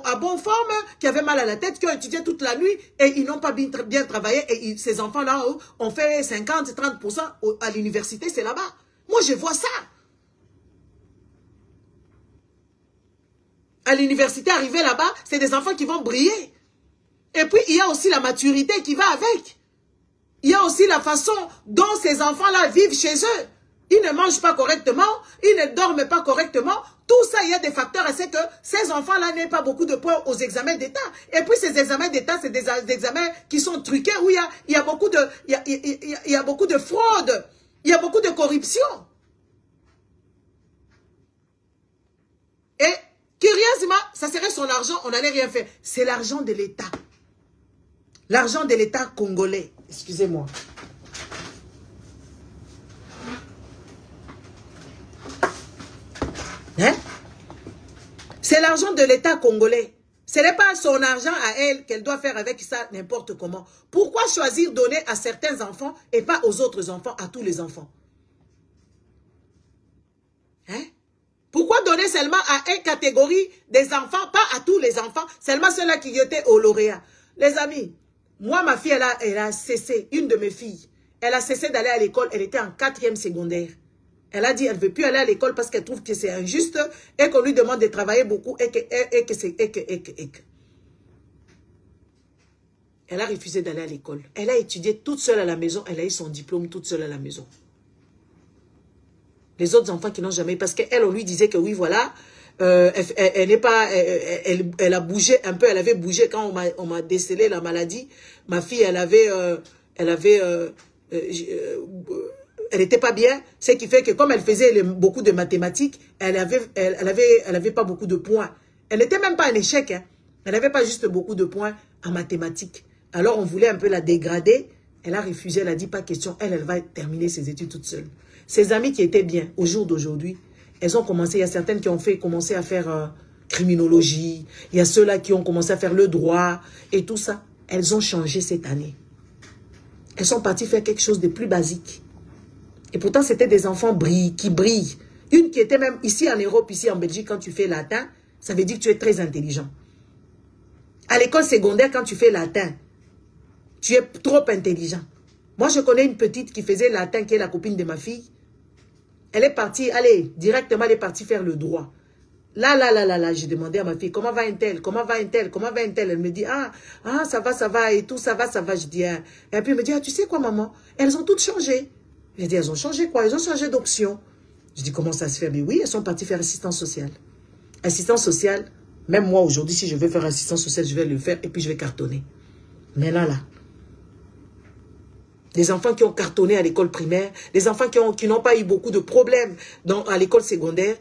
à bonne forme, qui avaient mal à la tête, qui ont étudié toute la nuit et ils n'ont pas bien travaillé. Et ces enfants-là ont fait 50-30% à l'université, c'est là-bas. Moi, je vois ça. À l'université, arrivé là-bas, c'est des enfants qui vont briller. Et puis, il y a aussi la maturité qui va avec. Il y a aussi la façon dont ces enfants-là vivent chez eux. Ils ne mangent pas correctement, ils ne dorment pas correctement. Tout ça, il y a des facteurs à ce que ces enfants-là n'aient pas beaucoup de points aux examens d'État. Et puis, ces examens d'État, c'est des examens qui sont truqués, où il y a beaucoup de fraude, il y a beaucoup de corruption. quasiment, ça serait son argent, on n'allait rien faire. C'est l'argent de l'État. L'argent de l'État congolais. Excusez-moi. Hein? C'est l'argent de l'État congolais. Ce n'est pas son argent à elle qu'elle doit faire avec ça n'importe comment. Pourquoi choisir donner à certains enfants et pas aux autres enfants, à tous les enfants? Hein? Pourquoi donner seulement à une catégorie des enfants, pas à tous les enfants, seulement ceux-là qui étaient au lauréat? Les amis, moi, ma fille, elle a cessé, une de mes filles, elle a cessé d'aller à l'école, elle était en 4e secondaire. Elle a dit qu'elle ne veut plus aller à l'école parce qu'elle trouve que c'est injuste et qu'on lui demande de travailler beaucoup et que c'est... Elle a refusé d'aller à l'école. Elle a étudié toute seule à la maison. Elle a eu son diplôme toute seule à la maison. Les autres enfants qui n'ont jamais... Parce qu'elle, on lui disait que oui, voilà, elle n'est pas... Elle a bougé un peu. Elle avait bougé quand on m'a décelé la maladie. Ma fille, elle n'était pas bien, ce qui fait que comme elle faisait beaucoup de mathématiques, elle avait pas beaucoup de points. Elle n'était même pas un échec, hein. Elle n'avait pas juste beaucoup de points en mathématiques. Alors on voulait un peu la dégrader. Elle a refusé, elle a dit pas question. Elle va terminer ses études toute seule. Ses amies qui étaient bien, au jour d'aujourd'hui, elles ont commencé, il y a certaines qui ont commencé à faire criminologie. Il y a ceux-là qui ont commencé à faire le droit et tout ça. Elles ont changé cette année. Elles sont parties faire quelque chose de plus basique. Et pourtant, c'était des enfants qui brillent. Une qui était même ici en Europe, ici en Belgique, quand tu fais latin, ça veut dire que tu es très intelligent. À l'école secondaire, quand tu fais latin, tu es trop intelligent. Moi, je connais une petite qui faisait latin, qui est la copine de ma fille. Elle est partie, allez, directement, elle est partie faire le droit. Là, j'ai demandé à ma fille, comment va un tel, comment va un tel, comment va un tel. Elle me dit, ça va, et tout, ça va. Je dis, ah. Et puis elle me dit, tu sais quoi, maman, elles ont toutes changé. J'ai dit, elles ont changé quoi? Elles ont changé d'option. Je dis, comment ça se fait? Mais oui, elles sont parties faire assistance sociale. Assistance sociale, même moi aujourd'hui, si je veux faire assistance sociale, je vais le faire et puis je vais cartonner. Mais là. Les enfants qui ont cartonné à l'école primaire, les enfants qui n'ont pas eu beaucoup de problèmes à l'école secondaire,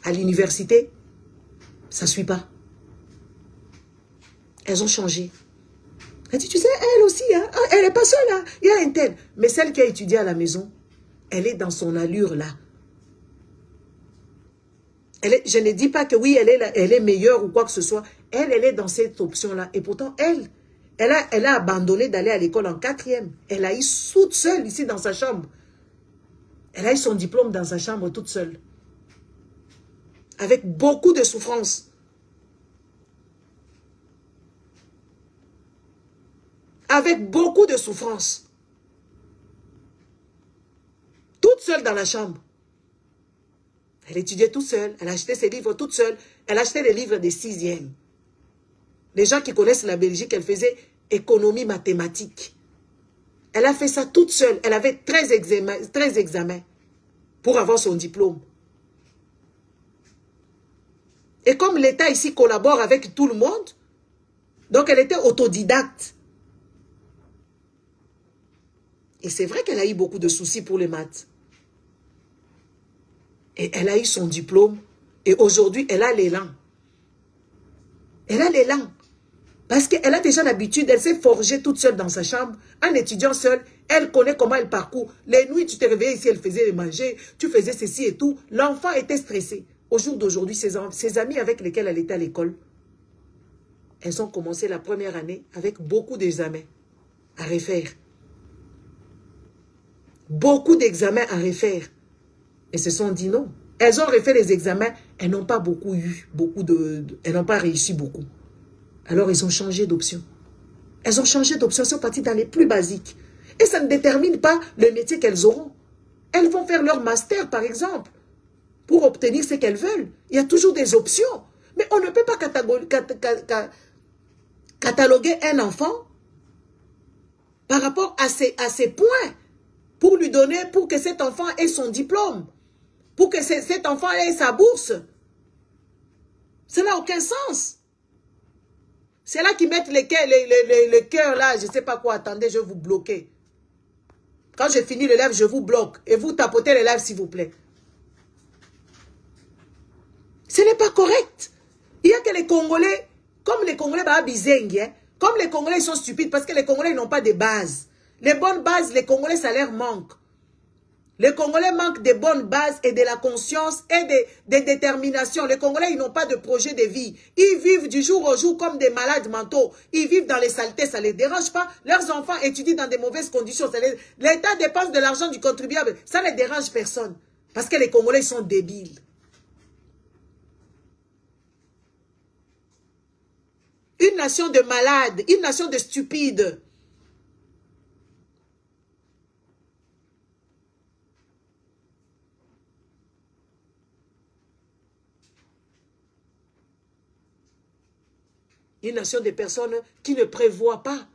à l'université, ça ne suit pas. Elles ont changé. Elle dit, tu sais, elle aussi, hein, elle n'est pas seule, hein, il y a un tel. Mais celle qui a étudié à la maison, elle est dans son allure là. Je ne dis pas que oui, elle est meilleure ou quoi que ce soit. Elle est dans cette option-là. Et pourtant, elle a abandonné d'aller à l'école en 4e. Elle a eu toute seule ici dans sa chambre. Elle a eu son diplôme dans sa chambre toute seule. Avec beaucoup de souffrance. Avec beaucoup de souffrance. Toute seule dans la chambre. Elle étudiait toute seule. Elle achetait ses livres toute seule. Elle achetait les livres des 6e. Les gens qui connaissent la Belgique, elle faisait économie mathématique. Elle a fait ça toute seule. Elle avait 13 examens pour avoir son diplôme. Et comme l'État ici collabore avec tout le monde, donc elle était autodidacte. Et c'est vrai qu'elle a eu beaucoup de soucis pour les maths. Et elle a eu son diplôme. Et aujourd'hui, elle a l'élan. Elle a l'élan. Parce qu'elle a déjà l'habitude, elle s'est forgée toute seule dans sa chambre, en étudiant seule. Elle connaît comment elle parcourt. Les nuits, tu te réveillais ici, elle faisait manger, tu faisais ceci et tout. L'enfant était stressé. Au jour d'aujourd'hui, ses amis avec lesquels elle était à l'école, elles ont commencé la première année avec beaucoup d'examens à refaire. Beaucoup d'examens à refaire. Et se sont dit non. Elles ont refait les examens, elles n'ont pas beaucoup eu, elles n'ont pas réussi beaucoup. Alors elles ont changé d'option. Elles ont changé d'option, elles sont parties dans les plus basiques. Et ça ne détermine pas le métier qu'elles auront. Elles vont faire leur master, par exemple, pour obtenir ce qu'elles veulent. Il y a toujours des options. Mais on ne peut pas cataloguer un enfant par rapport à ses points pour lui donner, pour que cet enfant ait son diplôme, pour que cet enfant ait sa bourse. Ça n'a aucun sens. C'est là qu'ils mettent le cœur là, je ne sais pas quoi. Attendez, je vais vous bloquer. Quand je finis le live, je vous bloque. Et vous tapotez le live, s'il vous plaît. Ce n'est pas correct. Congolais, comme les Congolais, comme les Congolais ils sont stupides parce que les Congolais n'ont pas de base. Les bonnes bases, les Congolais, ça leur manque. Les Congolais manquent des bonnes bases et de la conscience et de détermination. Les Congolais, ils n'ont pas de projet de vie. Ils vivent du jour au jour comme des malades mentaux. Ils vivent dans les saletés, ça ne les dérange pas. Leurs enfants étudient dans des mauvaises conditions. L'État dépense de l'argent du contribuable. Ça ne dérange personne. Parce que les Congolais sont débiles. Une nation de malades, une nation de stupides. Une nation de personnes qui ne prévoient pas.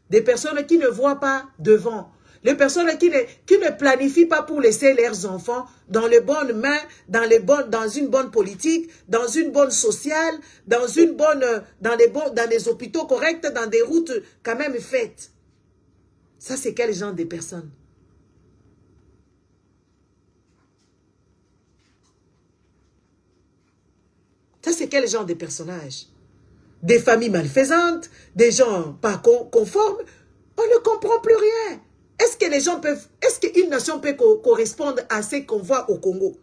Des personnes qui ne voient pas devant. Les personnes qui ne planifient pas pour laisser leurs enfants dans les bonnes mains, dans une bonne politique, dans une bonne sociale, dans des hôpitaux corrects, dans des routes quand même faites. Ça, c'est quel genre de personnes? Ça, c'est quel genre de personnages? Des familles malfaisantes, des gens pas conformes. On ne comprend plus rien. Est-ce que les gens peuvent, est-ce qu'une nation peut correspondre à ce qu'on voit au Congo?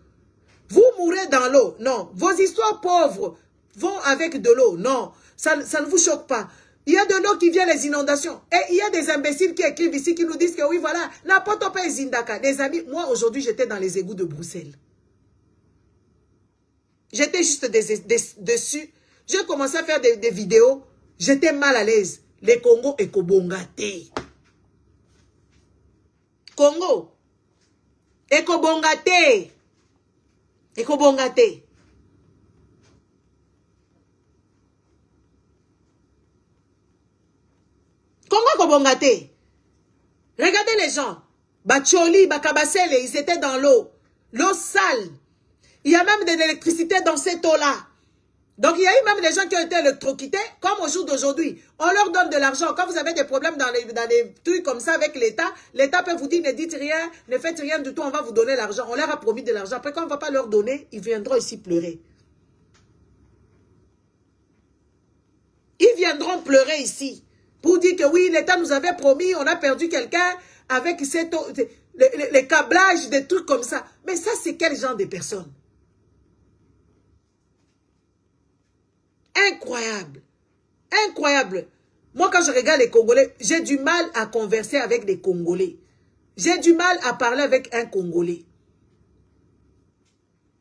Vous mourrez dans l'eau? Non. Vos histoires pauvres vont avec de l'eau? Non. Ça ne vous choque pas. Il y a de l'eau qui vient, les inondations. Et il y a des imbéciles qui écrivent ici, qui nous disent que oui, voilà, n'importe pas Zindaka. Des amis, moi aujourd'hui, j'étais dans les égouts de Bruxelles. J'étais juste dessus. J'ai commencé à faire des vidéos. J'étais mal à l'aise. Les Congo et Kobongate. Congo. Ekobongate. Ekobongate. Congo Kobongate. Regardez les gens. Bacholi, Bakabasele, ils étaient dans l'eau. L'eau sale. Il y a même de l'électricité dans cette eau-là. Donc, il y a eu même des gens qui ont été électrocutés, comme au jour d'aujourd'hui. On leur donne de l'argent. Quand vous avez des problèmes dans les trucs comme ça avec l'État, l'État peut vous dire, ne dites rien, ne faites rien du tout, on va vous donner l'argent. On leur a promis de l'argent. Après, quand on ne va pas leur donner, ils viendront ici pleurer. Ils viendront pleurer ici. Pour dire que oui, l'État nous avait promis, on a perdu quelqu'un avec les câblages, des trucs comme ça. Mais ça, c'est quel genre de personnes? Incroyable. Incroyable. Moi, quand je regarde les Congolais, j'ai du mal à converser avec des Congolais. J'ai du mal à parler avec un Congolais.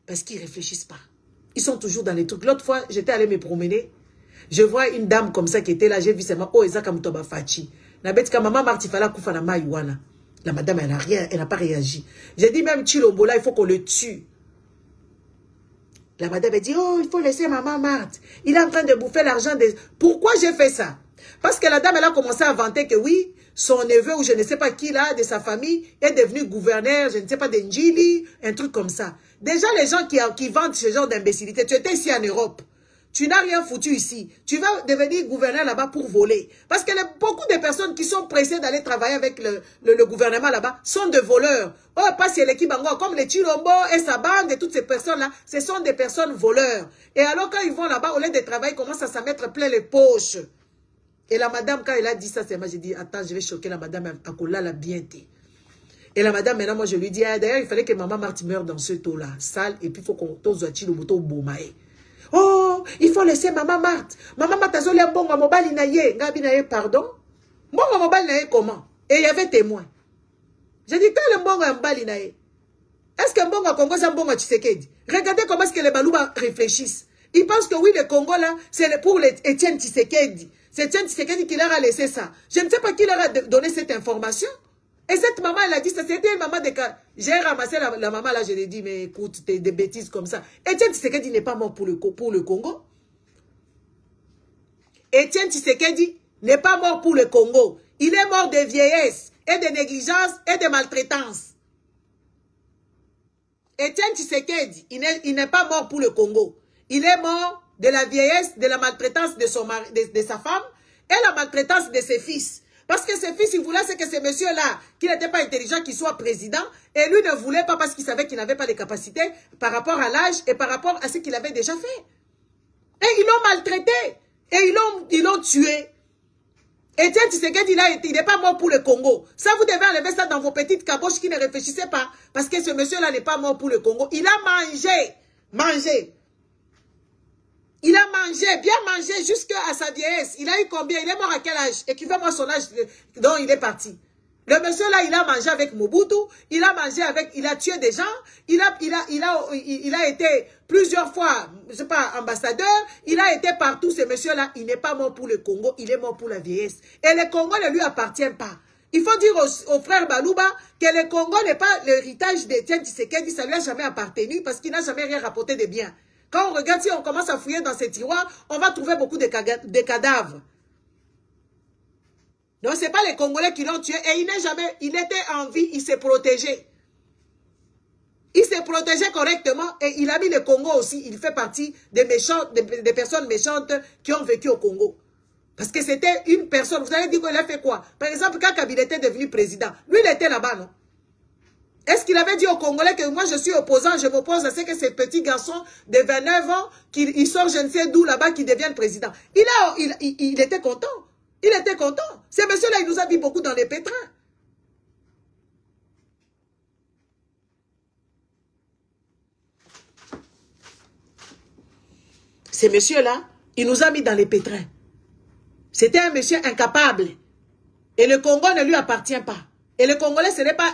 Parce qu'ils ne réfléchissent pas. Ils sont toujours dans les trucs. L'autre fois, j'étais allé me promener. Je vois une dame comme ça qui était là. J'ai vu ça. Oh, Ezaka Mutoba Fachi. La bête, quand maman Martifala Koufana Maïwana. La madame, elle n'a rien. Elle n'a pas réagi. J'ai dit même Chilombola, il faut qu'on le tue. La madame a dit, oh, il faut laisser maman Marthe. Il est en train de bouffer l'argent des... Pourquoi j'ai fait ça? Parce que la dame, elle a commencé à vanter que oui, son neveu ou je ne sais pas qui là, de sa famille, est devenu gouverneur, je ne sais pas, d'Njili, un truc comme ça. Déjà, les gens qui vendent ce genre d'imbécilité, tu étais ici en Europe. Tu n'as rien foutu ici. Tu vas devenir gouverneur là-bas pour voler. Parce que beaucoup de personnes qui sont pressées d'aller travailler avec le gouvernement là-bas sont des voleurs. Oh, pas si l'équipe comme les Chilombo et sa bande et toutes ces personnes-là, ce sont des personnes voleurs. Et alors quand ils vont là-bas, au lieu de travailler, ils commencent à s'en mettre plein les poches. Et la madame, quand elle a dit ça, c'est moi, j'ai dit, attends, je vais choquer la madame à Kola la bienté. Et la madame, maintenant, moi, je lui dis, ah, d'ailleurs, il fallait que maman Marthe meure dans ce taux-là, sale, et puis il faut qu'on t'ose Chilombo Bomae. Oh, il faut laisser maman Marthe. Maman Marthe a zoli un bon mobile naye. Ngabi naye, pardon. Bon mobile naye comment? Et il y avait témoin. J'ai dit, quel est le bon mobile naye? Est-ce qu'un bon Congo, c'est un bon Tshisekedi? Regardez comment est-ce que les Balouba réfléchissent. Ils pensent que oui, le Congo là, c'est pour Etienne Tshisekedi. C'est Etienne Tshisekedi qui leur a laissé ça. Je ne sais pas qui leur a donné cette information. Et cette maman, elle a dit ça. C'était une maman de... J'ai ramassé la maman là, je lui ai dit, mais écoute, t'es des bêtises comme ça. Etienne Tshisekedi n'est pas mort pour le Congo. Etienne Tshisekedi n'est pas mort pour le Congo. Il est mort de vieillesse et de négligence et de maltraitance. Etienne Tshisekedi, il n'est pas mort pour le Congo. Il est mort de la vieillesse, de la maltraitance de son mari, de sa femme et la maltraitance de ses fils. Parce que ses fils, il voulait que ce monsieur-là, qui n'était pas intelligent, qu'il soit président, et lui ne voulait pas parce qu'il savait qu'il n'avait pas les capacités par rapport à l'âge et par rapport à ce qu'il avait déjà fait. Et ils l'ont maltraité. Et ils l'ont tué. Et tiens, Tshisekedi, il n'est pas mort pour le Congo. Ça, vous devez enlever ça dans vos petites caboches qui ne réfléchissaient pas. Parce que ce monsieur-là n'est pas mort pour le Congo. Il a mangé. Mangé. Il a mangé, bien mangé jusqu'à sa vieillesse. Il a eu combien? Il est mort à quel âge? Écrivez-moi son âge dont il est parti. Le monsieur là, il a mangé avec Mobutu, il a mangé avec, il a tué des gens, il a été plusieurs fois, je sais pas, ambassadeur, il a été partout, ce monsieur là, il n'est pas mort pour le Congo, il est mort pour la vieillesse. Et le Congo ne lui appartient pas. Il faut dire au frère Balouba que le Congo n'est pas l'héritage d'Étienne Tshisekedi, ça lui a jamais appartenu parce qu'il n'a jamais rien rapporté de bien. Quand on regarde, si on commence à fouiller dans ces tiroirs, on va trouver beaucoup de cadavres. Donc, ce n'est pas les Congolais qui l'ont tué. Et il était en vie, il s'est protégé. Il s'est protégé correctement et il a mis le Congo aussi. Il fait partie des personnes méchantes qui ont vécu au Congo. Parce que c'était une personne, vous allez dire qu'il a fait quoi? Par exemple, quand Kabila était devenu président, lui, il était là-bas, non? Est-ce qu'il avait dit aux Congolais que moi, je suis opposant, je m'oppose à ce que ces petits garçons de 29 ans, ils sortent je ne sais d'où là-bas, qui deviennent président? Il était content. Il était content. Ce monsieur-là, il nous a mis beaucoup dans les pétrins. Ce monsieur-là, il nous a mis dans les pétrins. C'était un monsieur incapable. Et le Congo ne lui appartient pas. Et le Congolais, ce n'est pas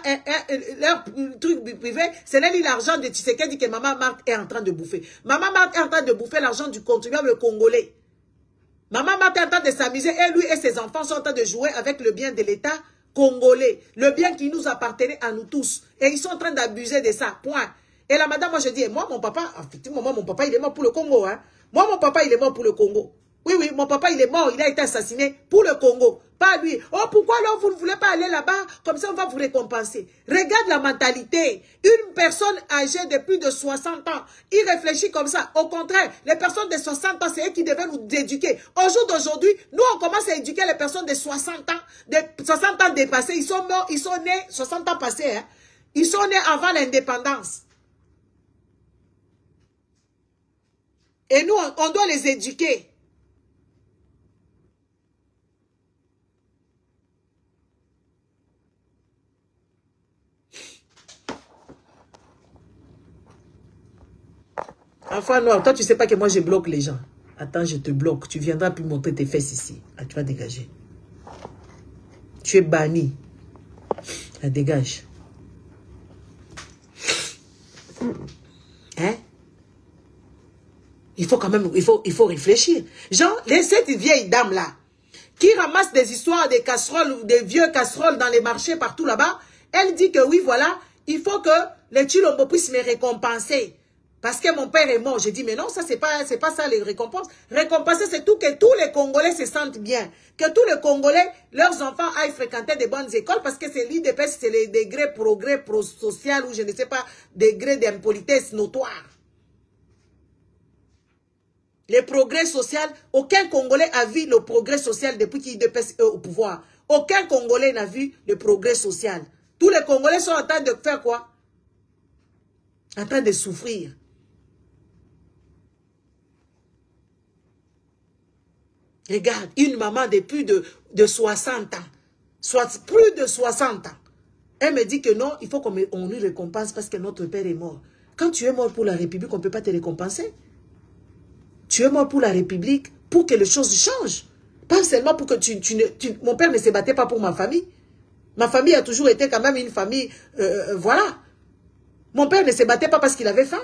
leur truc privé, ce n'est ni l'argent de Tshisekedi que Maman Marthe est en train de bouffer. Maman Marthe est en train de bouffer l'argent du contribuable congolais. Maman Marthe est en train de s'amuser et lui et ses enfants sont en train de jouer avec le bien de l'État congolais. Le bien qui nous appartenait à nous tous. Et ils sont en train d'abuser de ça. Point. Et la madame, moi je dis, moi mon papa, effectivement, moi mon papa il est mort pour le Congo. Hein. Moi mon papa il est mort pour le Congo. Oui, oui, mon papa il est mort, il a été assassiné pour le Congo. Pas lui. Oh, pourquoi alors vous ne voulez pas aller là-bas? Comme ça on va vous récompenser. Regarde la mentalité. Une personne âgée de plus de 60 ans, il réfléchit comme ça. Au contraire, les personnes de 60 ans, c'est eux qui devaient nous éduquer. Au jour d'aujourd'hui, nous on commence à éduquer les personnes de 60 ans, de 60 ans dépassés. Ils sont morts, ils sont nés, 60 ans passés. Hein. Ils sont nés avant l'indépendance. Et nous, on doit les éduquer. Enfin, non, toi, tu sais pas que moi, je bloque les gens. Attends, je te bloque. Tu viendras plus montrer tes fesses ici. Ah, tu vas dégager. Tu es banni. Ah, dégage. Hein? Il faut quand même, il faut réfléchir. Genre, cette vieille dame-là, qui ramasse des histoires des casseroles ou des vieux casseroles dans les marchés partout là-bas, elle dit que oui, voilà, il faut que les Tshilombo puissent me récompenser. Parce que mon père est mort. J'ai dit, mais non, ça, c'est pas ça les récompenses. Récompenser, c'est tout que tous les Congolais se sentent bien. Que tous les Congolais, leurs enfants aillent fréquenter des bonnes écoles parce que c'est l'IDPS, c'est les degrés progrès pro-social ou je ne sais pas, degrés d'impolitesse notoire. Les progrès sociaux, aucun Congolais a vu le progrès social depuis qu'il l'IDPS est au pouvoir. Aucun Congolais n'a vu le progrès social. Tous les Congolais sont en train de faire quoi? En train de souffrir. Regarde, une maman de plus de 60 ans, soit plus de 60 ans, elle me dit que non, il faut qu'on lui récompense parce que notre père est mort. Quand tu es mort pour la République, on ne peut pas te récompenser. Tu es mort pour la République, pour que les choses changent. Pas seulement pour que mon père ne se battait pas pour ma famille. Ma famille a toujours été quand même une famille, voilà. Mon père ne se battait pas parce qu'il avait faim.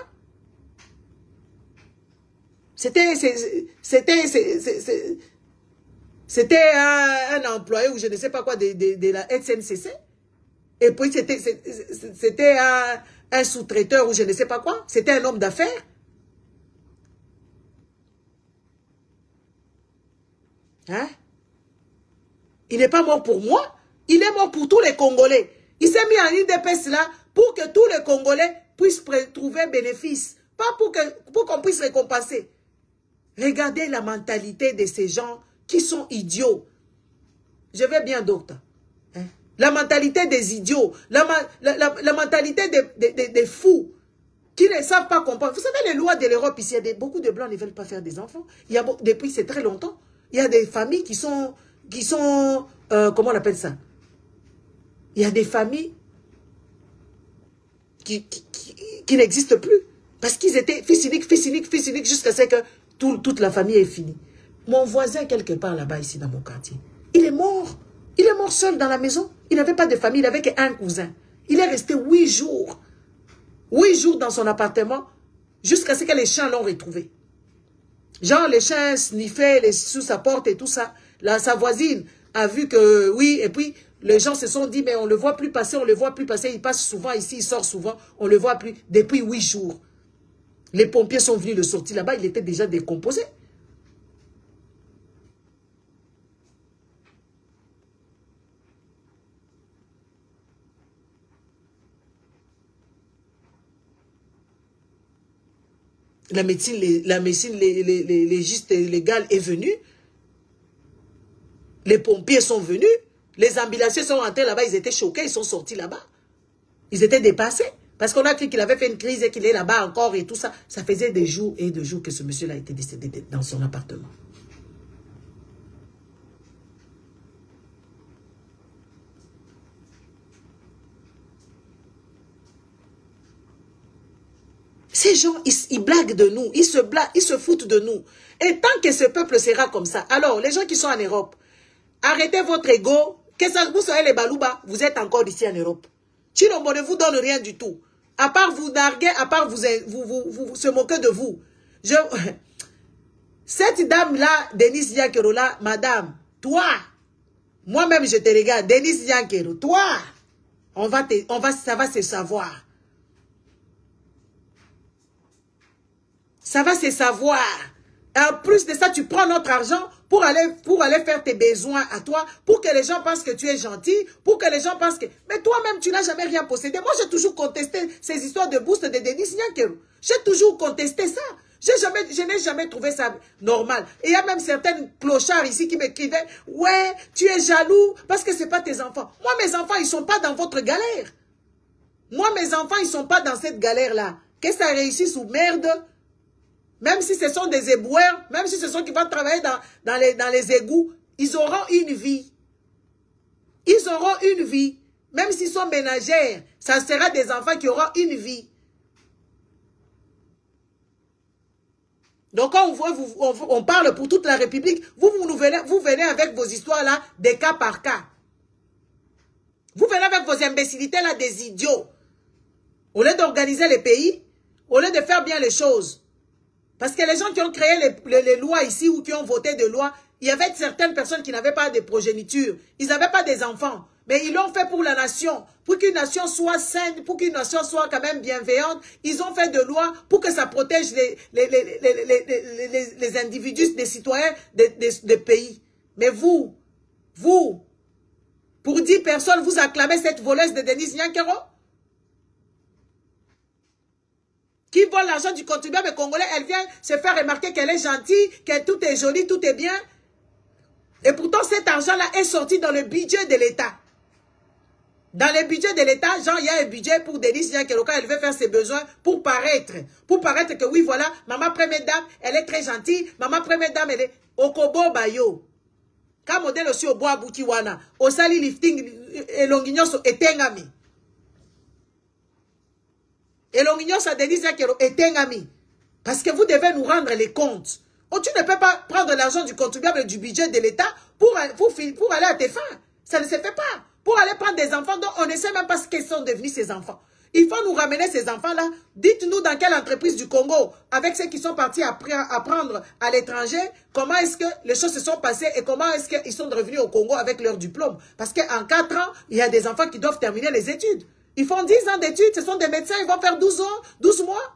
C'était un employé ou je ne sais pas quoi de la SNCC. Et puis c'était un sous-traiteur ou je ne sais pas quoi. C'était un homme d'affaires. Hein? Il n'est pas mort pour moi. Il est mort pour tous les Congolais. Il s'est mis en IDPS là pour que tous les Congolais puissent trouver bénéfice. Pas pour qu'on puisse récompenser. Regardez la mentalité de ces gens qui sont idiots. Je vais bien, docteur. Hein? La mentalité des idiots. La mentalité des fous. qui ne savent pas comprendre. Vous savez, les lois de l'Europe, ici, beaucoup de Blancs ne veulent pas faire des enfants. Il y a, depuis c'est très longtemps, il y a des familles qui sont comment on appelle ça? Il y a des familles qui n'existent plus. Parce qu'ils étaient fils unique, jusqu'à ce que toute la famille est finie. Mon voisin, quelque part là-bas, ici, dans mon quartier, il est mort. Il est mort seul dans la maison. Il n'avait pas de famille, il n'avait qu'un cousin. Il est resté 8 jours. 8 jours dans son appartement, jusqu'à ce que les chiens l'ont retrouvé. Genre, les chiens sniffaient sous sa porte et tout ça. Là, sa voisine a vu que, oui, et puis, les gens se sont dit, mais on ne le voit plus passer, il passe souvent ici, il sort souvent, on ne le voit plus, depuis 8 jours. Les pompiers sont venus le sortir là-bas, il était déjà décomposé. La médecine légiste et légale est venue. Les pompiers sont venus. Les ambulanciers sont rentrés là-bas. Ils étaient choqués. Ils sont sortis là-bas. Ils étaient dépassés. Parce qu'on a cru qu'il avait fait une crise et qu'il est là-bas encore et tout ça. Ça faisait des jours et des jours que ce monsieur-là était décédé dans son appartement. Ces gens, ils blaguent de nous, ils se foutent de nous. Et tant que ce peuple sera comme ça, alors les gens qui sont en Europe, arrêtez votre ego, que ça, vous soyez les balouba, vous êtes encore ici en Europe. Chilombo ne vous donne rien du tout. À part vous narguer, à part vous se moquer de vous. Cette dame-là, Denise Yankero là, madame, toi, moi-même je te regarde, Denise Yankero, toi, ça va se savoir. Ça va se savoir. En plus de ça, tu prends notre argent pour aller faire tes besoins à toi, pour que les gens pensent que tu es gentil, pour que les gens pensent que... Mais toi-même, tu n'as jamais rien possédé. Moi, j'ai toujours contesté ces histoires de bourse de Denis Nyankeru. J'ai toujours contesté ça. Je n'ai jamais trouvé ça normal. Et il y a même certaines clochards ici qui m'écrivaient, ouais, tu es jaloux parce que ce n'est pas tes enfants. Moi, mes enfants, ils ne sont pas dans votre galère. Moi, mes enfants, ils ne sont pas dans cette galère-là. Que ça réussisse ou merde. Même si ce sont des éboueurs, même si ce sont qui vont travailler dans les égouts, ils auront une vie. Ils auront une vie. Même s'ils sont ménagères, ça sera des enfants qui auront une vie. Donc quand on parle pour toute la République, vous venez avec vos histoires là, des cas par cas. Vous venez avec vos imbécilités là, des idiots. Au lieu d'organiser les pays, au lieu de faire bien les choses. Parce que les gens qui ont créé les lois ici ou qui ont voté des lois, il y avait certaines personnes qui n'avaient pas de progéniture. Ils n'avaient pas des enfants. Mais ils l'ont fait pour la nation. Pour qu'une nation soit saine, pour qu'une nation soit quand même bienveillante. Ils ont fait des lois pour que ça protège les individus, les citoyens des pays. Mais vous, pour 10 personnes, vous acclamez cette voleuse de Denise Nyankero? Qui vole l'argent du contribuable congolais, elle vient se faire remarquer qu'elle est gentille, que tout est joli, tout est bien. Et pourtant, cet argent-là est sorti dans le budget de l'État. Dans le budget de l'État, genre, il y a un budget pour Denise Nyankero quand elle veut faire ses besoins pour paraître. Pour paraître que oui, voilà, maman première dame, elle est très gentille. Maman première dame, elle est Okobo Bayo. Quand modèle aussi au bois Boutiwana, au sali lifting, et l'ongignos etengami. Et l'ongignos a Denise Nyankero etengami. Parce que vous devez nous rendre les comptes. Oh, tu ne peux pas prendre l'argent du contribuable du budget de l'État pour aller à tes fins. Ça ne se fait pas. Pour aller prendre des enfants dont on ne sait même pas ce qu'ils sont devenus ces enfants. Il faut nous ramener ces enfants-là. Dites-nous dans quelle entreprise du Congo, avec ceux qui sont partis apprendre à l'étranger, comment est-ce que les choses se sont passées et comment est-ce qu'ils sont revenus au Congo avec leur diplôme. Parce qu'en 4 ans, il y a des enfants qui doivent terminer les études. Ils font 10 ans d'études, ce sont des médecins, ils vont faire 12 ans, 12 mois.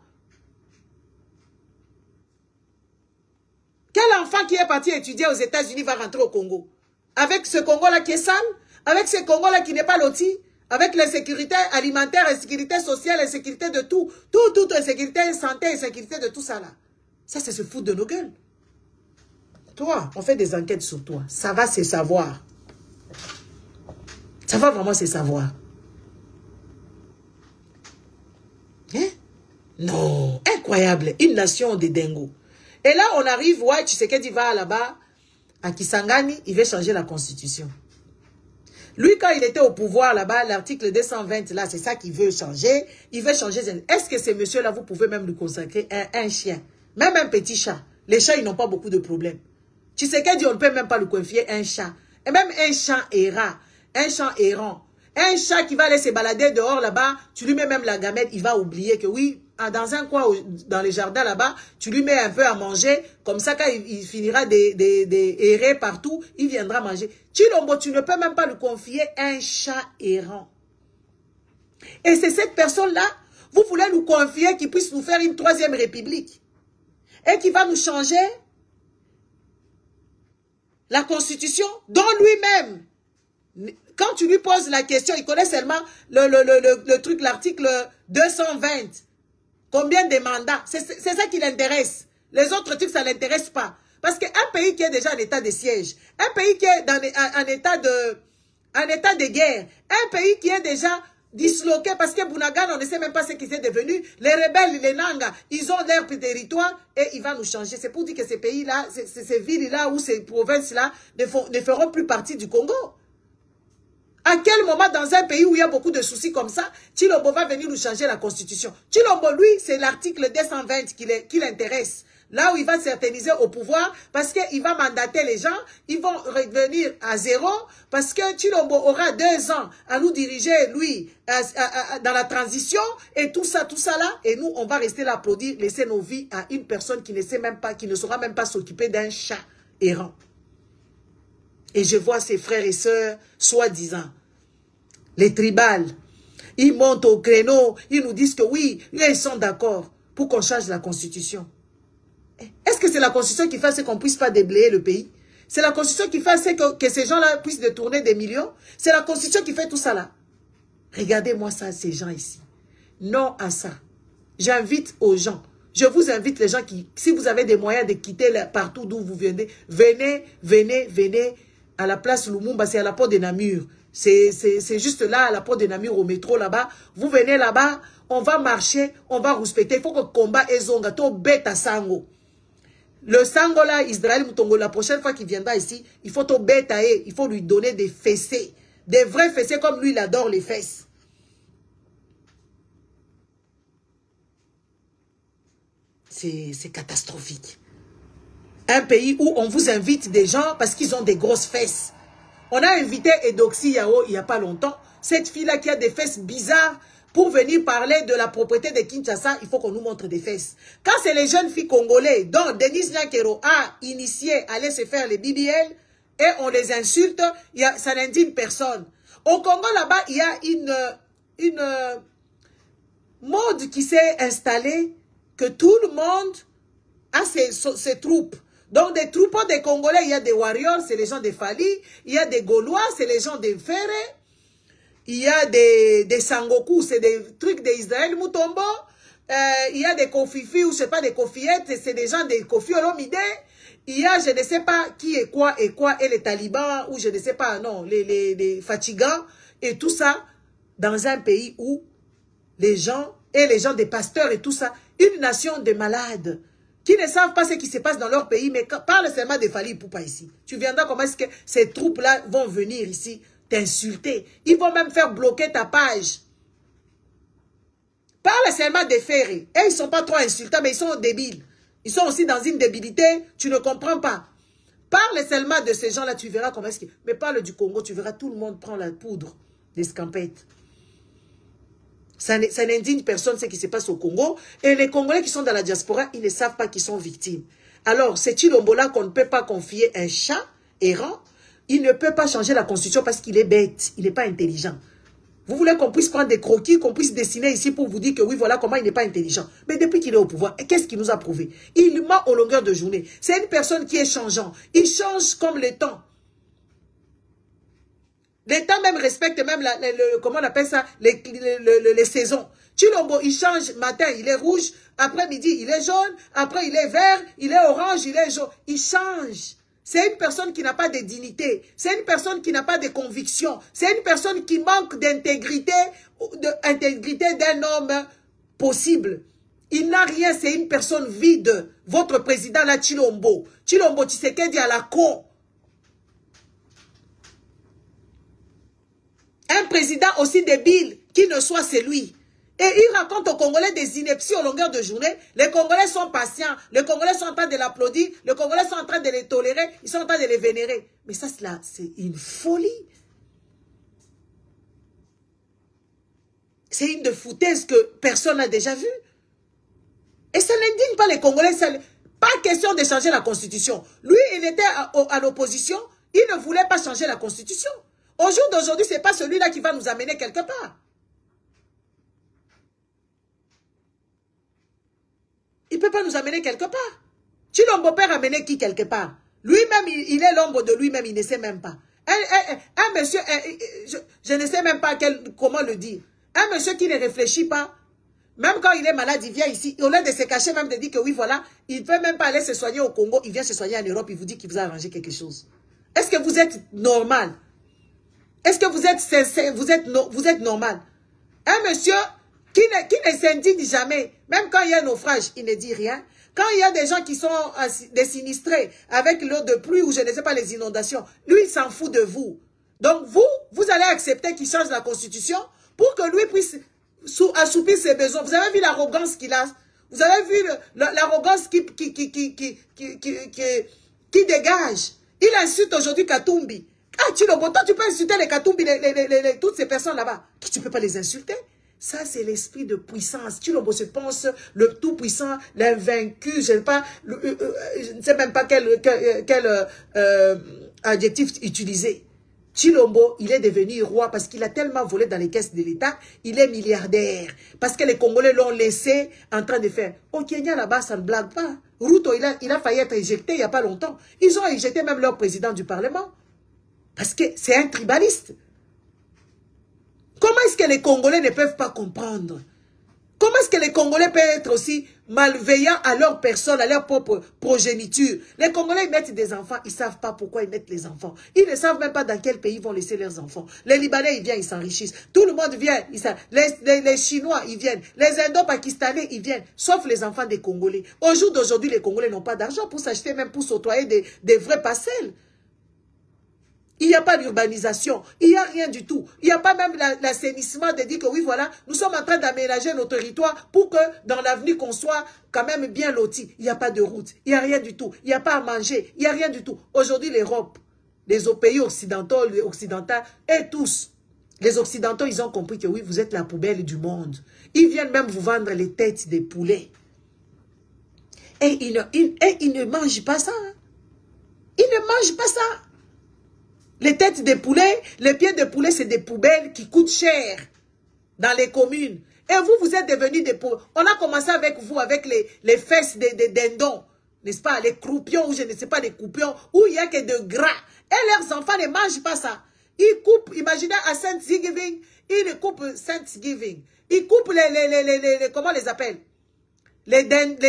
Quel enfant qui est parti étudier aux États-Unis va rentrer au Congo? Avec ce Congo-là qui est sale? Avec ce Congo-là qui n'est pas loti? Avec l'insécurité alimentaire, l'insécurité sociale, l'insécurité de tout. Toute insécurité, santé, insécurité de tout ça là. Ça, c'est se foutre de nos gueules. Toi, on fait des enquêtes sur toi. Ça va se savoir. Ça va vraiment se savoir. Hein? Non, incroyable. Une nation de dingo. Et là, on arrive, ouais, Tshisekedi va là-bas, à Kisangani, il veut changer la constitution. Lui, quand il était au pouvoir là-bas, l'article 220, là, c'est ça qu'il veut changer. Il veut changer. Est-ce que ces messieurs-là, vous pouvez même lui consacrer un chien, même un petit chat? Les chats, ils n'ont pas beaucoup de problèmes. Tshisekedi, on ne peut même pas lui confier un chat. Et même un chat errant, un chat errant. Un chat qui va aller se balader dehors là-bas, tu lui mets même la gamelle, il va oublier que oui, dans un coin, dans les jardins là-bas, tu lui mets un peu à manger, comme ça quand il finira d'errer partout, il viendra manger. Tshilombo, tu ne peux même pas lui confier un chat errant. Et c'est cette personne-là, vous voulez nous confier qu'il puisse nous faire une troisième république et qui va nous changer la constitution dont lui-même, quand tu lui poses la question, il connaît seulement le truc, l'article 220. Combien de mandats? C'est ça qui l'intéresse. Les autres trucs, ça ne l'intéresse pas. Parce qu'un pays qui est déjà en état de siège, un pays qui est en état de guerre, un pays qui est déjà disloqué, parce que Bounagan, on ne sait même pas ce qu'ils sont devenus. Les rebelles, les Nanga, ils ont leur territoire et il va nous changer. C'est pour dire que ces pays-là, ces villes-là ou ces provinces-là ne feront plus partie du Congo. À quel moment, dans un pays où il y a beaucoup de soucis comme ça, Tshilombo va venir nous changer la constitution? Tshilombo, lui, c'est l'article 220 qui l'intéresse. Là où il va s'éterniser au pouvoir, parce qu'il va mandater les gens, ils vont revenir à zéro, parce que Tshilombo aura 2 ans à nous diriger, lui, dans la transition, et tout ça là, et nous, on va rester là applaudir, laisser nos vies à une personne qui ne sait même pas, qui ne saura même pas s'occuper d'un chat errant. Et je vois ses frères et sœurs, soi-disant, les tribales, ils montent au créneau, ils nous disent que oui, ils sont d'accord pour qu'on change la constitution. Est-ce que c'est la constitution qui fait qu'on ne puisse pas déblayer le pays? C'est la constitution qui fait que ces gens-là puissent détourner des millions? C'est la constitution qui fait tout ça là? Regardez-moi ça, ces gens ici. Non à ça. J'invite aux gens. Je vous invite, les gens qui, si vous avez des moyens de quitter partout d'où vous venez, venez à la place Lumumba, c'est à la porte de Namur. C'est juste là, à la porte de Namur, au métro là-bas. Vous venez là-bas, on va marcher, on va respecter. Il faut que le combat est zonga, to beta sango. Le sango là, Israël Moutongo, la prochaine fois qu'il viendra ici, il faut to beta, il faut lui donner des fessées. Des vrais fessées comme lui, il adore les fesses. C'est catastrophique. Un pays où on vous invite des gens parce qu'ils ont des grosses fesses. On a invité Edoxy Yao il n'y a pas longtemps. Cette fille-là qui a des fesses bizarres, pour venir parler de la propriété de Kinshasa, il faut qu'on nous montre des fesses. Quand c'est les jeunes filles congolais, dont Denise Nyakero a initié à aller se faire les BBL, et on les insulte, ça n'indigne personne. Au Congo, là-bas, il y a une mode qui s'est installée, que tout le monde a ses troupes. Donc, des troupes des Congolais, il y a des warriors, c'est les gens de Fali. Il y a des Gaulois, c'est les gens de Ferré. Il y a des Sangoku, c'est des trucs d'Israël Moutombo. Il y a des Kofifi, ou je sais pas, des Kofiettes, c'est des gens de Kofi Olomide. Il y a, je ne sais pas qui est quoi, et les talibans, ou je ne sais pas, non, les fatigants, et tout ça, dans un pays où les gens, et les gens des pasteurs et tout ça, une nation de malades, qui ne savent pas ce qui se passe dans leur pays, mais parle seulement de Fali Poupa ici. Tu viendras, comment est-ce que ces troupes-là vont venir ici t'insulter? Ils vont même faire bloquer ta page. Parle seulement des Ferré. Et ils ne sont pas trop insultants, mais ils sont débiles. Ils sont aussi dans une débilité, tu ne comprends pas. Parle seulement de ces gens-là, tu verras comment est-ce que... Mais parle du Congo, tu verras tout le monde prend la poudre des scampettes. Ça n'indigne personne ce qui se passe au Congo. Et les Congolais qui sont dans la diaspora, ils ne savent pas qu'ils sont victimes. Alors, c'est Tshilombo-là qu'on ne peut pas confier un chat errant. Il ne peut pas changer la constitution parce qu'il est bête. Il n'est pas intelligent. Vous voulez qu'on puisse prendre des croquis, qu'on puisse dessiner ici pour vous dire que oui, voilà comment il n'est pas intelligent. Mais depuis qu'il est au pouvoir, qu'est-ce qu'il nous a prouvé? Il ment aux longueurs de journée. C'est une personne qui est changeant. Il change comme le temps. L'État même respecte même, comment on appelle ça, les saisons. Tshilombo, il change, matin, il est rouge, après-midi, il est jaune, après, il est vert, il est orange, il est jaune. Il change. C'est une personne qui n'a pas de dignité. C'est une personne qui n'a pas de conviction. C'est une personne qui manque d'intégrité d'un homme possible. Il n'a rien, c'est une personne vide. Votre président là, Tshilombo. Tshilombo Tshisekedi à la con. Un président aussi débile qui ne soit celui. Et il raconte aux Congolais des inepties au longueur de journée. Les Congolais sont patients. Les Congolais sont en train de l'applaudir. Les Congolais sont en train de les tolérer. Ils sont en train de les vénérer. Mais ça, c'est une folie. C'est une de foutaise que personne n'a déjà vue. Et ça n'indigne pas les Congolais. Pas question de changer la Constitution. Lui, il était à l'opposition. Il ne voulait pas changer la Constitution. Au jour d'aujourd'hui, ce n'est pas celui-là qui va nous amener quelque part. Il ne peut pas nous amener quelque part. Tshilombo peut ramener qui quelque part? Lui-même, il est l'ombre de lui-même, il ne sait même pas. Un monsieur, je ne sais même pas comment le dire. Un monsieur qui ne réfléchit pas, même quand il est malade, il vient ici, au lieu de se cacher, même de dire que oui, voilà, il ne peut même pas aller se soigner au Congo, il vient se soigner en Europe, il vous dit qu'il vous a arrangé quelque chose. Est-ce que vous êtes normal? Est-ce que vous êtes sincère? Vous êtes normal? Un monsieur qui ne s'indigne jamais, même quand il y a un naufrage, il ne dit rien. Quand il y a des gens qui sont des sinistrés avec l'eau de pluie ou je ne sais pas les inondations, lui, il s'en fout de vous. Donc vous allez accepter qu'il change la constitution pour que lui puisse assoupir ses besoins. Vous avez vu l'arrogance qu'il a? Vous avez vu l'arrogance qui dégage? Il insulte aujourd'hui Katumbi. Ah, Tshilombo, toi tu peux insulter les Katumbi, toutes ces personnes là-bas. Toi tu ne peux pas les insulter. Ça, c'est l'esprit de puissance. Tshilombo se pense le tout-puissant, l'invaincu, je ne sais même pas quel adjectif utiliser. Tshilombo, il est devenu roi parce qu'il a tellement volé dans les caisses de l'État, il est milliardaire. Parce que les Congolais l'ont laissé en train de faire. Au Kenya, là-bas, ça ne blague pas. Ruto, il a failli être éjecté il n'y a pas longtemps. Ils ont éjecté même leur président du Parlement. Parce que c'est un tribaliste. Comment est-ce que les Congolais ne peuvent pas comprendre? Comment est-ce que les Congolais peuvent être aussi malveillants à leur personne, à leur propre progéniture? Les Congolais ils mettent des enfants, ils ne savent pas pourquoi ils mettent les enfants. Ils ne savent même pas dans quel pays ils vont laisser leurs enfants. Les Libanais, ils viennent, ils s'enrichissent. Tout le monde vient. Les Chinois, ils viennent. Les Indo-Pakistanais, ils viennent. Sauf les enfants des Congolais. Au jour d'aujourd'hui, les Congolais n'ont pas d'argent pour s'acheter, même pour s'octroyer des vraies parcelles. Il n'y a pas d'urbanisation, il n'y a rien du tout. Il n'y a pas même l'assainissement de dire que oui, voilà, nous sommes en train d'aménager nos territoires pour que dans l'avenir qu'on soit quand même bien lotis. Il n'y a pas de route, il n'y a rien du tout. Il n'y a pas à manger, il n'y a rien du tout. Aujourd'hui, l'Europe, les pays occidentaux, et tous, les Occidentaux, ils ont compris que oui, vous êtes la poubelle du monde. Ils viennent même vous vendre les têtes des poulets. Et ils ne mangent pas ça. Hein. Ils ne mangent pas ça. Les têtes de poulet, les pieds de poulet, c'est des poubelles qui coûtent cher dans les communes. Et vous êtes devenus des poubelles. On a commencé avec vous, avec les fesses des dindons, n'est-ce pas? Les croupions, ou je ne sais pas, des coupions, où il n'y a que de gras. Et leurs enfants ne mangent pas ça. Ils coupent, imaginez à Thanksgiving, ils coupent Thanksgiving. Ils coupent comment on les appelle? Les dindes.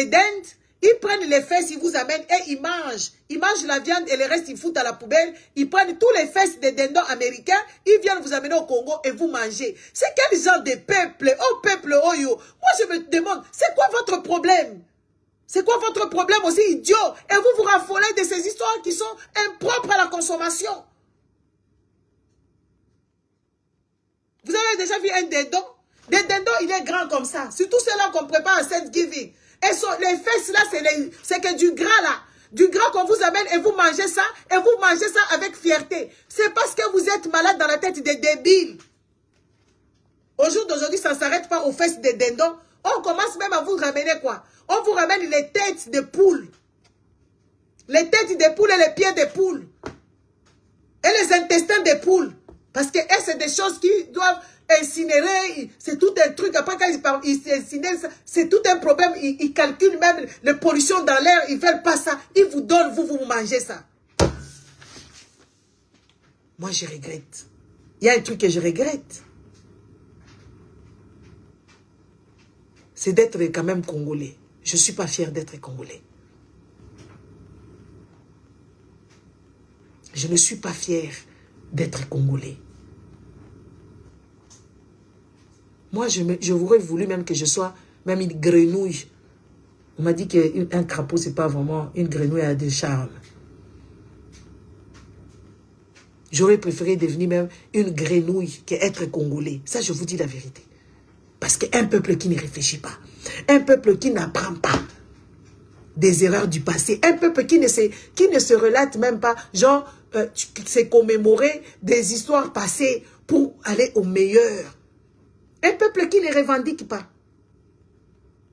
Ils prennent les fesses, ils vous amènent et ils mangent. Ils mangent la viande et le reste, ils foutent à la poubelle. Ils prennent tous les fesses des dindons américains. Ils viennent vous amener au Congo et vous mangez. C'est quel genre de peuple? Oh, peuple, oh yo. Moi, je me demande, c'est quoi votre problème? C'est quoi votre problème aussi, idiot? Et vous vous raffolez de ces histoires qui sont impropres à la consommation. Vous avez déjà vu un dindon? Le dindon, il est grand comme ça. C'est tout cela qu'on prépare à Thanksgiving. Et les fesses là, c'est que du gras là. Du gras qu'on vous amène et vous mangez ça. Et vous mangez ça avec fierté. C'est parce que vous êtes malade dans la tête des débiles. Au jour d'aujourd'hui, ça ne s'arrête pas aux fesses des dindons. On commence même à vous ramener quoi? On vous ramène les têtes de poules. Les têtes des poules et les pieds des poules. Et les intestins des poules. Parce que c'est des choses qui doivent incinérer, c'est tout un truc. Après, quand ils incinèrent, c'est tout un problème. Ils calculent même la pollution dans l'air. Ils ne veulent pas ça. Ils vous donnent, vous mangez ça. Moi, je regrette. Il y a un truc que je regrette. C'est d'être quand même congolais. Je ne suis pas fier d'être congolais. Je ne suis pas fier d'être congolais. Moi, j'aurais voulu même que je sois même une grenouille On m'a dit qu'un crapaud, c'est pas vraiment une grenouille à de charme. J'aurais préféré devenir même une grenouille qu'être congolais. Ça, je vous dis la vérité. Parce qu'un peuple qui ne réfléchit pas, un peuple qui n'apprend pas des erreurs du passé, un peuple qui ne se relate même pas, genre, c'est commémorer des histoires passées pour aller au meilleur. Un peuple qui ne revendique pas.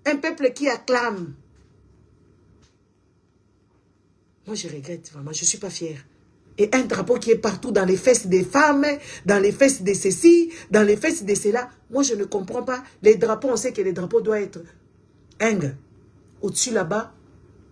Un peuple qui acclame. Moi, je regrette vraiment, je ne suis pas fière. Et un drapeau qui est partout dans les fesses des femmes, dans les fesses de ceci, dans les fesses de cela. Moi, je ne comprends pas. Les drapeaux, on sait que les drapeaux doivent être au-dessus là-bas.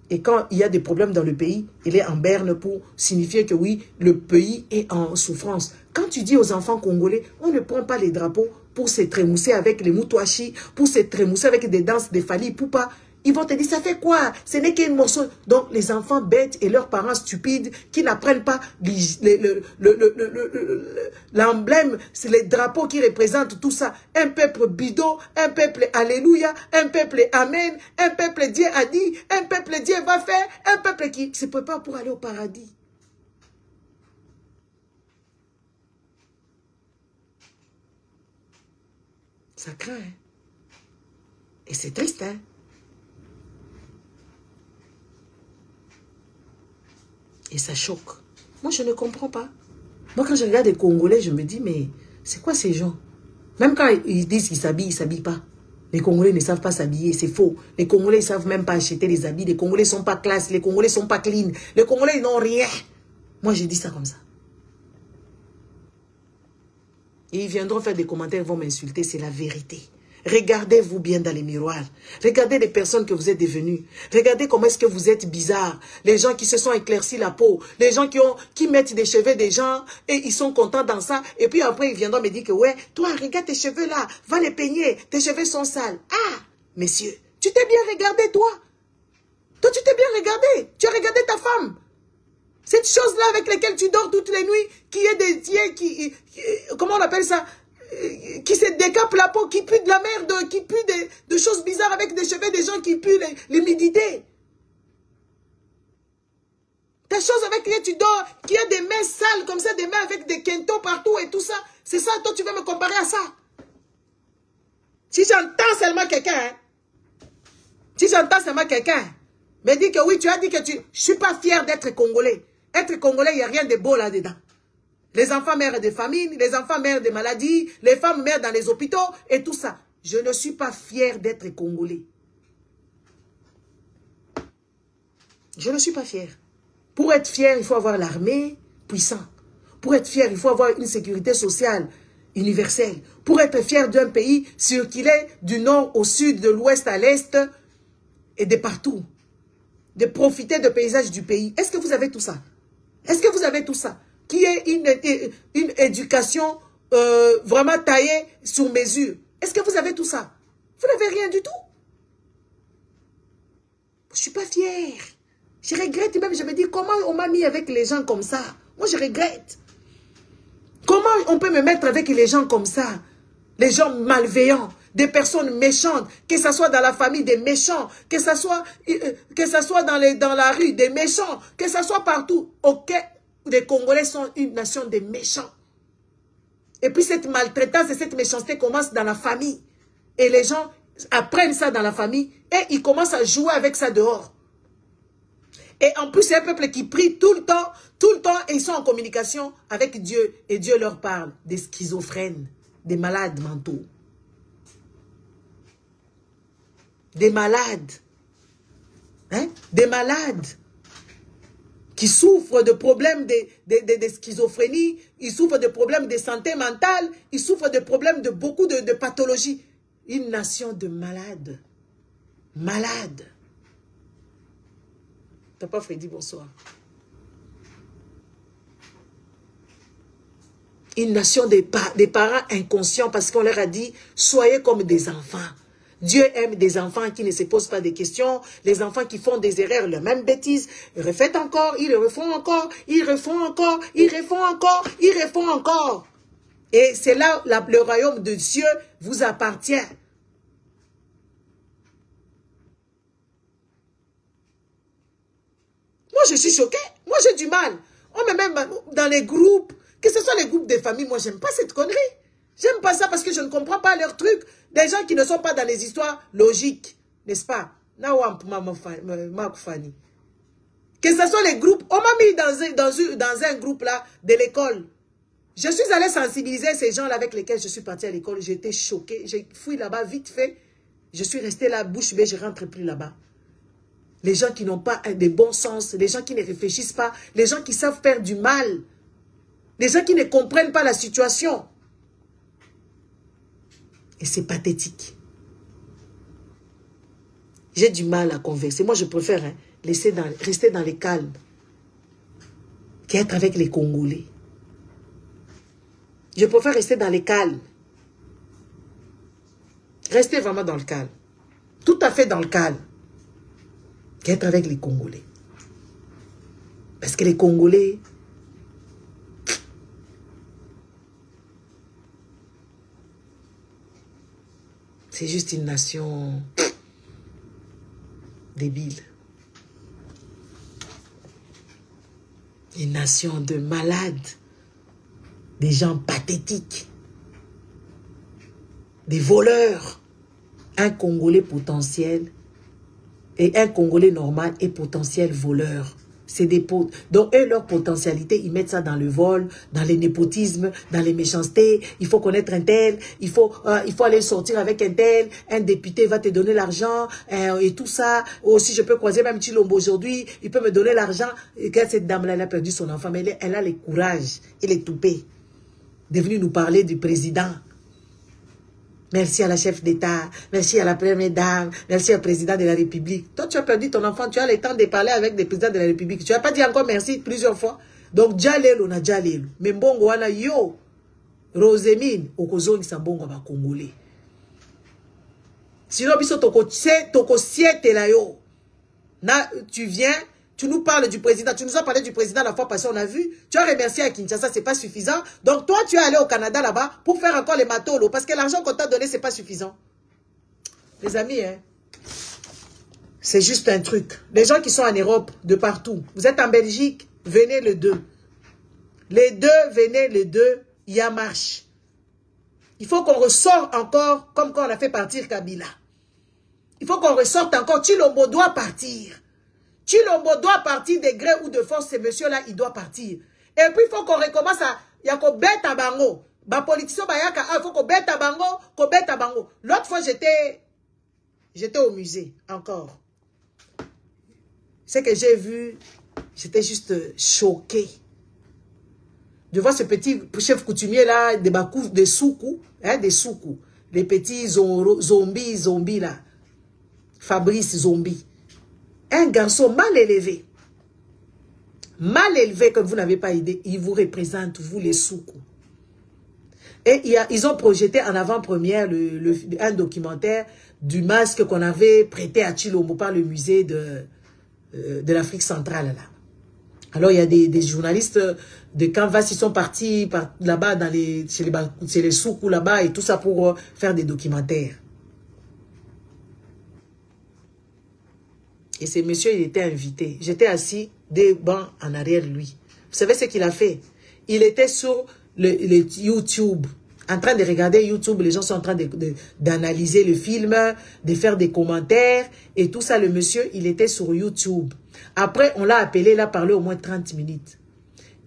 Et quand il y a des problèmes dans le pays, il est en berne pour signifier que oui, le pays est en souffrance. Quand tu dis aux enfants congolais, on ne prend pas les drapeaux pour se trémousser avec les moutouachis, pour se trémousser avec des danses de Fali Poupa. Ils vont te dire, ça fait quoi? Ce n'est qu'un morceau. Donc, les enfants bêtes et leurs parents stupides qui n'apprennent pas l'emblème, c'est les drapeaux qui représentent tout ça. Un peuple bidon, un peuple alléluia, un peuple amen, un peuple Dieu a dit, un peuple Dieu va faire, un peuple qui se prépare pour aller au paradis. Ça craint, hein? Et c'est triste, hein? Et ça choque. Moi, je ne comprends pas. Moi, quand je regarde les Congolais, je me dis, mais c'est quoi ces gens? Même quand ils disent qu'ils s'habillent, ils ne s'habillent pas. Les Congolais ne savent pas s'habiller, c'est faux. Les Congolais ne savent même pas acheter des habits. Les Congolais ne sont pas classe, les Congolais ne sont pas clean. Les Congolais, ils n'ont rien. Moi, je dis ça comme ça. Et ils viendront faire des commentaires, ils vont m'insulter, c'est la vérité. Regardez-vous bien dans les miroirs. Regardez les personnes que vous êtes devenues. Regardez comment est-ce que vous êtes bizarre. Les gens qui se sont éclaircis la peau. Les gens qui mettent des cheveux des gens et ils sont contents dans ça. Et puis après, ils viendront me dire que ouais, toi, regarde tes cheveux là. Va les peigner. Tes cheveux sont sales. Ah, messieurs, tu t'es bien regardé, toi. Toi, tu t'es bien regardé. Tu as regardé ta femme. Cette chose-là avec laquelle tu dors toutes les nuits, qui est des... comment on appelle ça? Qui se décape la peau, qui pue de la merde, qui pue de choses bizarres avec des cheveux des gens qui puent l'humidité. Ta chose avec laquelle tu dors, qui a des mains sales comme ça, des mains avec des quintos partout et tout ça. C'est ça, toi tu veux me comparer à ça? Si j'entends seulement quelqu'un, si j'entends seulement quelqu'un, me dit que oui, tu as dit que je ne suis pas fier d'être Congolais. Être Congolais, il n'y a rien de beau là-dedans. Les enfants mères de famine, les enfants mères de maladies, les femmes mères dans les hôpitaux et tout ça. Je ne suis pas fier d'être Congolais. Je ne suis pas fier. Pour être fier, il faut avoir l'armée puissante. Pour être fier, il faut avoir une sécurité sociale universelle. Pour être fier d'un pays, circuler du nord au sud, de l'ouest à l'est et de partout. De profiter des paysages du pays. Est-ce que vous avez tout ça? Est-ce que vous avez tout ça? Qui est une éducation vraiment taillée sur mesure. Est-ce que vous avez tout ça? Vous n'avez rien du tout. Je ne suis pas fière. Je regrette même, je me dis, comment on m'a mis avec les gens comme ça? Moi, je regrette. Comment on peut me mettre avec les gens comme ça? Les gens malveillants, des personnes méchantes, que ce soit dans la famille des méchants, que ce soit dans la rue des méchants, que ce soit partout. Ok, les Congolais sont une nation de méchants. Et puis cette maltraitance et cette méchanceté commence dans la famille. Et les gens apprennent ça dans la famille et ils commencent à jouer avec ça dehors. Et en plus, c'est un peuple qui prie tout le temps, et ils sont en communication avec Dieu. Et Dieu leur parle des schizophrènes, des malades mentaux. Des malades. Hein? Des malades qui souffrent de problèmes de schizophrénie, ils souffrent de problèmes de santé mentale, ils souffrent de problèmes de beaucoup de pathologies. Une nation de malades. Malades. Papa Freddy, bonsoir. Une nation des parents inconscients parce qu'on leur a dit, soyez comme des enfants. Dieu aime des enfants qui ne se posent pas de questions, les enfants qui font des erreurs, les mêmes bêtises, ils refont encore, ils le refont encore, ils refont encore, ils refont encore, ils refont encore. Et c'est là le royaume de Dieu vous appartient. Moi, je suis choquée. Moi, j'ai du mal. On met même dans les groupes, que ce soit les groupes de famille, moi, j'aime pas cette connerie. J'aime pas ça parce que je ne comprends pas leurs trucs. Des gens qui ne sont pas dans les histoires logiques, n'est-ce pas? Que ce soit les groupes, on m'a mis dans un groupe là de l'école. Je suis allée sensibiliser ces gens-là avec lesquels je suis partie à l'école. J'étais choquée. J'ai fui là-bas vite fait. Je suis restée là, bouche bée, je ne rentre plus là-bas. Les gens qui n'ont pas de bon sens, les gens qui ne réfléchissent pas, les gens qui savent faire du mal, les gens qui ne comprennent pas la situation. Et c'est pathétique. J'ai du mal à converser. Moi, je préfère rester dans les calmes qu'être avec les Congolais. Je préfère rester dans les calmes. Rester vraiment dans le calme. Tout à fait dans le calme. Qu'être avec les Congolais. Parce que les Congolais... c'est juste une nation débile. Une nation de malades. Des gens pathétiques. Des voleurs. Un Congolais potentiel et un Congolais normal est potentiel voleur. C'est des potes. Donc, eux, leur potentialité, ils mettent ça dans le vol, dans les népotismes, dans les méchancetés. Il faut connaître un tel, il faut aller sortir avec un tel, un député va te donner l'argent, et tout ça. Ou si je peux croiser même Chilombo aujourd'hui, il peut me donner l'argent. Cette dame-là, elle a perdu son enfant, mais elle a le courage et les toupets de venir nous parler du président. Merci à la chef d'État, merci à la première dame, merci au président de la République. Toi, tu as perdu ton enfant, tu as le temps de parler avec des présidents de la République. Tu n'as pas dit encore merci plusieurs fois. Donc, Djalelo na Djalelo. Mais mbongo wana yo, Rosemine, okozoni sa mbongo ba Congolais. Sinon, biso toko siete la yo. Tu viens, tu nous parles du président, tu nous as parlé du président la fois passée, on a vu. Tu as remercié à Kinshasa, c'est pas suffisant. Donc toi, tu es allé au Canada là-bas pour faire encore les matolos. Parce que l'argent qu'on t'a donné, c'est pas suffisant. Les amis, hein, c'est juste un truc. Les gens qui sont en Europe, de partout. Vous êtes en Belgique, venez le 2. Les deux, venez le 2, il y a marche. Il faut qu'on ressorte encore, comme quand on a fait partir Kabila. Il faut qu'on ressorte encore. Chilombo doit partir. Chilombo doit partir de gré ou de force, ce monsieur-là, il doit partir. Et puis, il faut qu'on recommence à... Il y a qu'on bête à bango. Ba politicien, il faut qu'on bête à bango, L'autre fois, j'étais au musée, encore. Ce que j'ai vu, j'étais juste choqué. De voir ce petit chef coutumier-là, des soukou, hein, des soukou. Les petits zombies, là. Fabrice Zombie. Un garçon mal élevé, comme vous n'avez pas idée, il vous représente, vous les soukou. Et ils ont projeté en avant-première un documentaire du masque qu'on avait prêté à Chilombo par le musée de l'Afrique centrale. Là. Alors il y a des journalistes de Canvas, ils sont partis là-bas chez les soukou là-bas et tout ça pour faire des documentaires. Et ce monsieur, il était invité. J'étais assis des bancs en arrière de lui. Vous savez ce qu'il a fait? Il était sur le YouTube, en train de regarder YouTube. Les gens sont en train d'analyser le film, de faire des commentaires. Et tout ça, le monsieur, il était sur YouTube. Après, on l'a appelé, il a parlé au moins 30 minutes.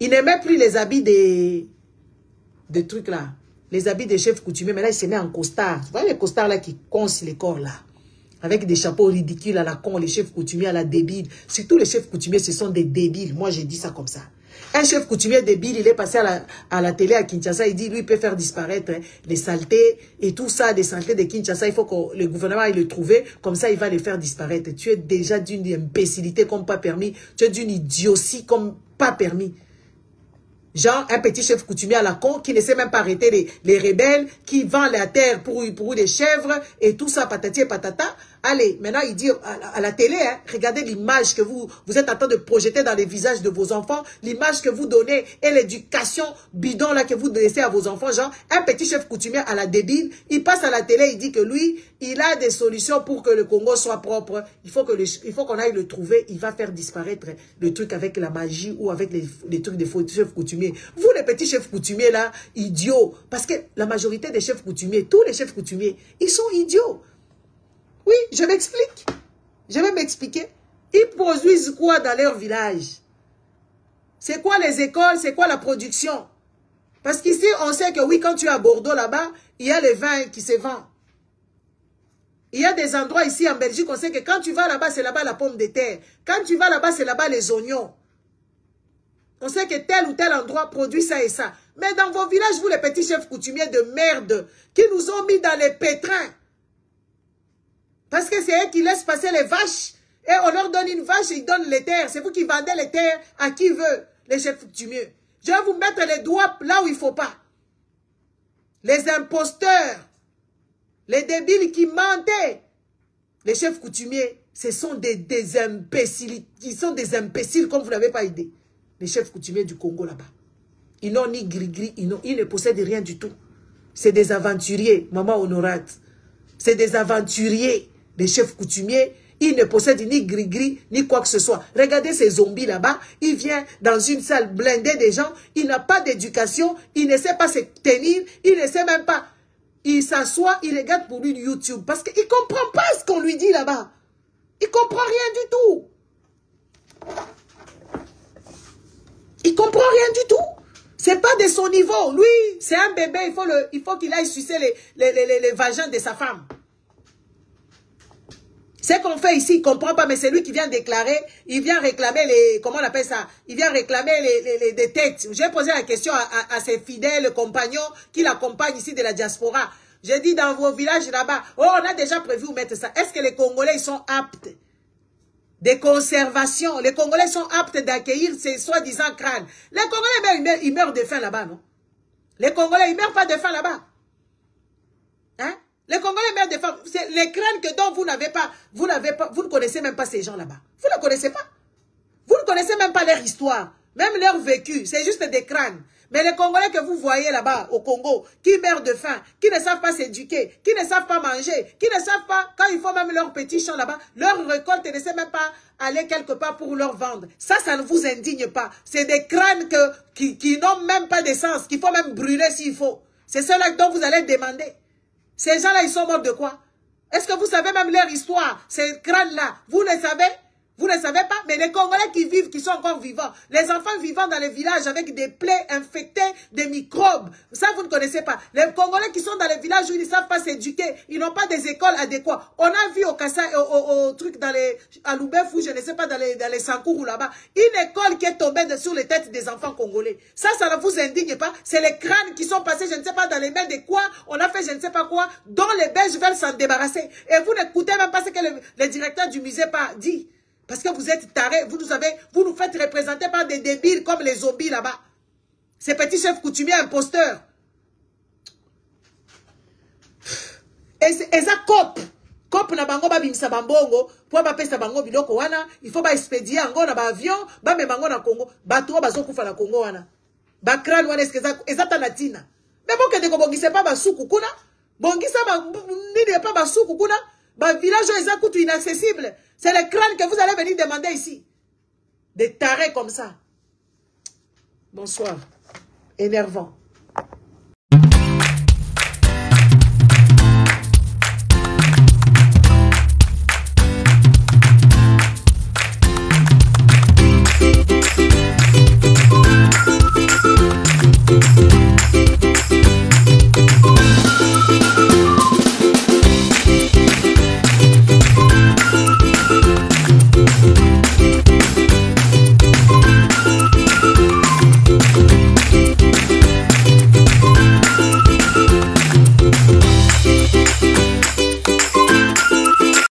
Il n'aimait plus les habits des trucs là. Les habits des chefs coutumiers. Mais là, il se met en costard. Vous voyez les costards là qui coincent les corps là? Avec des chapeaux ridicules à la con, les chefs coutumiers à la débile. Surtout les chefs coutumiers, ce sont des débiles. Moi, j'ai dit ça comme ça. Un chef coutumier débile, il est passé à la télé à Kinshasa. Il dit, lui, il peut faire disparaître les saletés et tout ça, des saletés de Kinshasa. Il faut que le gouvernement aille le trouver. Comme ça, il va les faire disparaître. Tu es déjà d'une imbécilité comme pas permis. Tu es d'une idiotie comme pas permis. Genre, un petit chef coutumier à la con qui ne sait même pas arrêter les rebelles, qui vend la terre pour des chèvres et tout ça, patati et patata. allez, maintenant il dit à la télé, hein, regardez l'image que vous êtes en train de projeter dans les visages de vos enfants, l'image que vous donnez et l'éducation bidon là que vous laissez à vos enfants, genre un petit chef coutumier à la débile, il passe à la télé, il dit que lui, il a des solutions pour que le Congo soit propre, il faut qu'on aille le trouver, il va faire disparaître le truc avec la magie ou avec les trucs des faux chefs coutumiers. Vous les petits chefs coutumiers là, idiots, parce que la majorité des chefs coutumiers, tous les chefs coutumiers, ils sont idiots. Oui, je m'explique. Je vais m'expliquer. Ils produisent quoi dans leur village? C'est quoi les écoles? C'est quoi la production? Parce qu'ici, on sait que oui, quand tu es à Bordeaux là-bas, il y a les vins qui se vendent. Il y a des endroits ici en Belgique, on sait que quand tu vas là-bas, c'est là-bas la pomme de terre. Quand tu vas là-bas, c'est là-bas les oignons. On sait que tel ou tel endroit produit ça et ça. Mais dans vos villages, vous les petits chefs coutumiers de merde, qui nous ont mis dans les pétrins. Parce que c'est eux qui laissent passer les vaches. Et on leur donne une vache et ils donnent les terres. C'est vous qui vendez les terres à qui veut, les chefs coutumiers. Je vais vous mettre les doigts là où il ne faut pas. Les imposteurs, les débiles qui mentaient. Les chefs coutumiers, ce sont des imbéciles. Ils sont des imbéciles comme vous n'avez pas idée. Les chefs coutumiers du Congo là-bas. Ils n'ont ni gris-gris, ils ne possèdent rien du tout. C'est des aventuriers, maman honorate. C'est des aventuriers. Les chefs coutumiers, ils ne possèdent ni gris-gris, ni quoi que ce soit. Regardez ces zombies là-bas. Il vient dans une salle blindée des gens. Il n'a pas d'éducation. Il ne sait pas se tenir. Il ne sait même pas. Il s'assoit, il regarde pour lui YouTube. Parce qu'il ne comprend pas ce qu'on lui dit là-bas. Il ne comprend rien du tout. Il ne comprend rien du tout. C'est pas de son niveau. Lui, c'est un bébé. Il faut qu'il aille sucer les vagins de sa femme. Ce qu'on fait ici, il ne comprend pas, mais c'est lui qui vient déclarer, il vient réclamer les, comment on appelle ça? Il vient réclamer des têtes. J'ai posé la question à ses fidèles compagnons qui l'accompagnent ici de la diaspora. J'ai dit dans vos villages là-bas, oh, on a déjà prévu où mettre ça. Est-ce que les Congolais ils sont aptes? Des conservations. Les Congolais sont aptes d'accueillir ces soi-disant crânes. Les Congolais, ils meurent de faim là-bas, non? Les Congolais, ils ne meurent pas de faim là-bas. Hein? Les Congolais meurent de faim. C'est les crânes que dont vous ne connaissez même pas ces gens là-bas. Vous ne connaissez pas. Vous ne connaissez même pas leur histoire. Même leur vécu. C'est juste des crânes. Mais les Congolais que vous voyez là-bas au Congo, qui meurent de faim, qui ne savent pas s'éduquer, qui ne savent pas manger, qui ne savent pas, quand ils font même leur petit champ là-bas, leur récolte ne sait même pas aller quelque part pour leur vendre. Ça ne vous indigne pas. C'est des crânes qui n'ont même pas d'essence, qu'il faut même brûler s'il faut. C'est cela dont vous allez demander. Ces gens-là, ils sont morts de quoi? Est-ce que vous savez même leur histoire? Ces crânes-là, vous le savez? Vous ne savez pas, mais les Congolais qui vivent, qui sont encore vivants, les enfants vivant dans les villages avec des plaies infectées, des microbes, ça vous ne connaissez pas. Les Congolais qui sont dans les villages où ils ne savent pas s'éduquer, ils n'ont pas des écoles adéquates. On a vu au Kassa, au truc dans les, à Loubef ou je ne sais pas, dans les Sankourou là-bas, une école qui est tombée sur les têtes des enfants congolais. Ça ne vous indigne pas. C'est les crânes qui sont passés, je ne sais pas, dans les mains de quoi, on a fait je ne sais pas quoi, dont les Belges veulent s'en débarrasser. Et vous n'écoutez même pas ce que le directeur du musée dit. Parce que vous êtes tarés, vous nous faites représenter par des débiles comme les zombies là-bas. Ces petits chefs coutumiers imposteurs. Et ça cop na bango babimisa bambongo, pour ba pesa bango biloko wana, il faut ba expédier ango na ba avion, ba me bango na Congo, ba to bazo kufa na Congo wana. Ba crâne wana ezata na tina. Mais bon que de ko bongisa pas ba suku kuna, bongisa ba nini pas ba suku kuna. Bah, village est inaccessible. C'est les crânes que vous allez venir demander ici. Des tarés comme ça. Bonsoir. Énervant.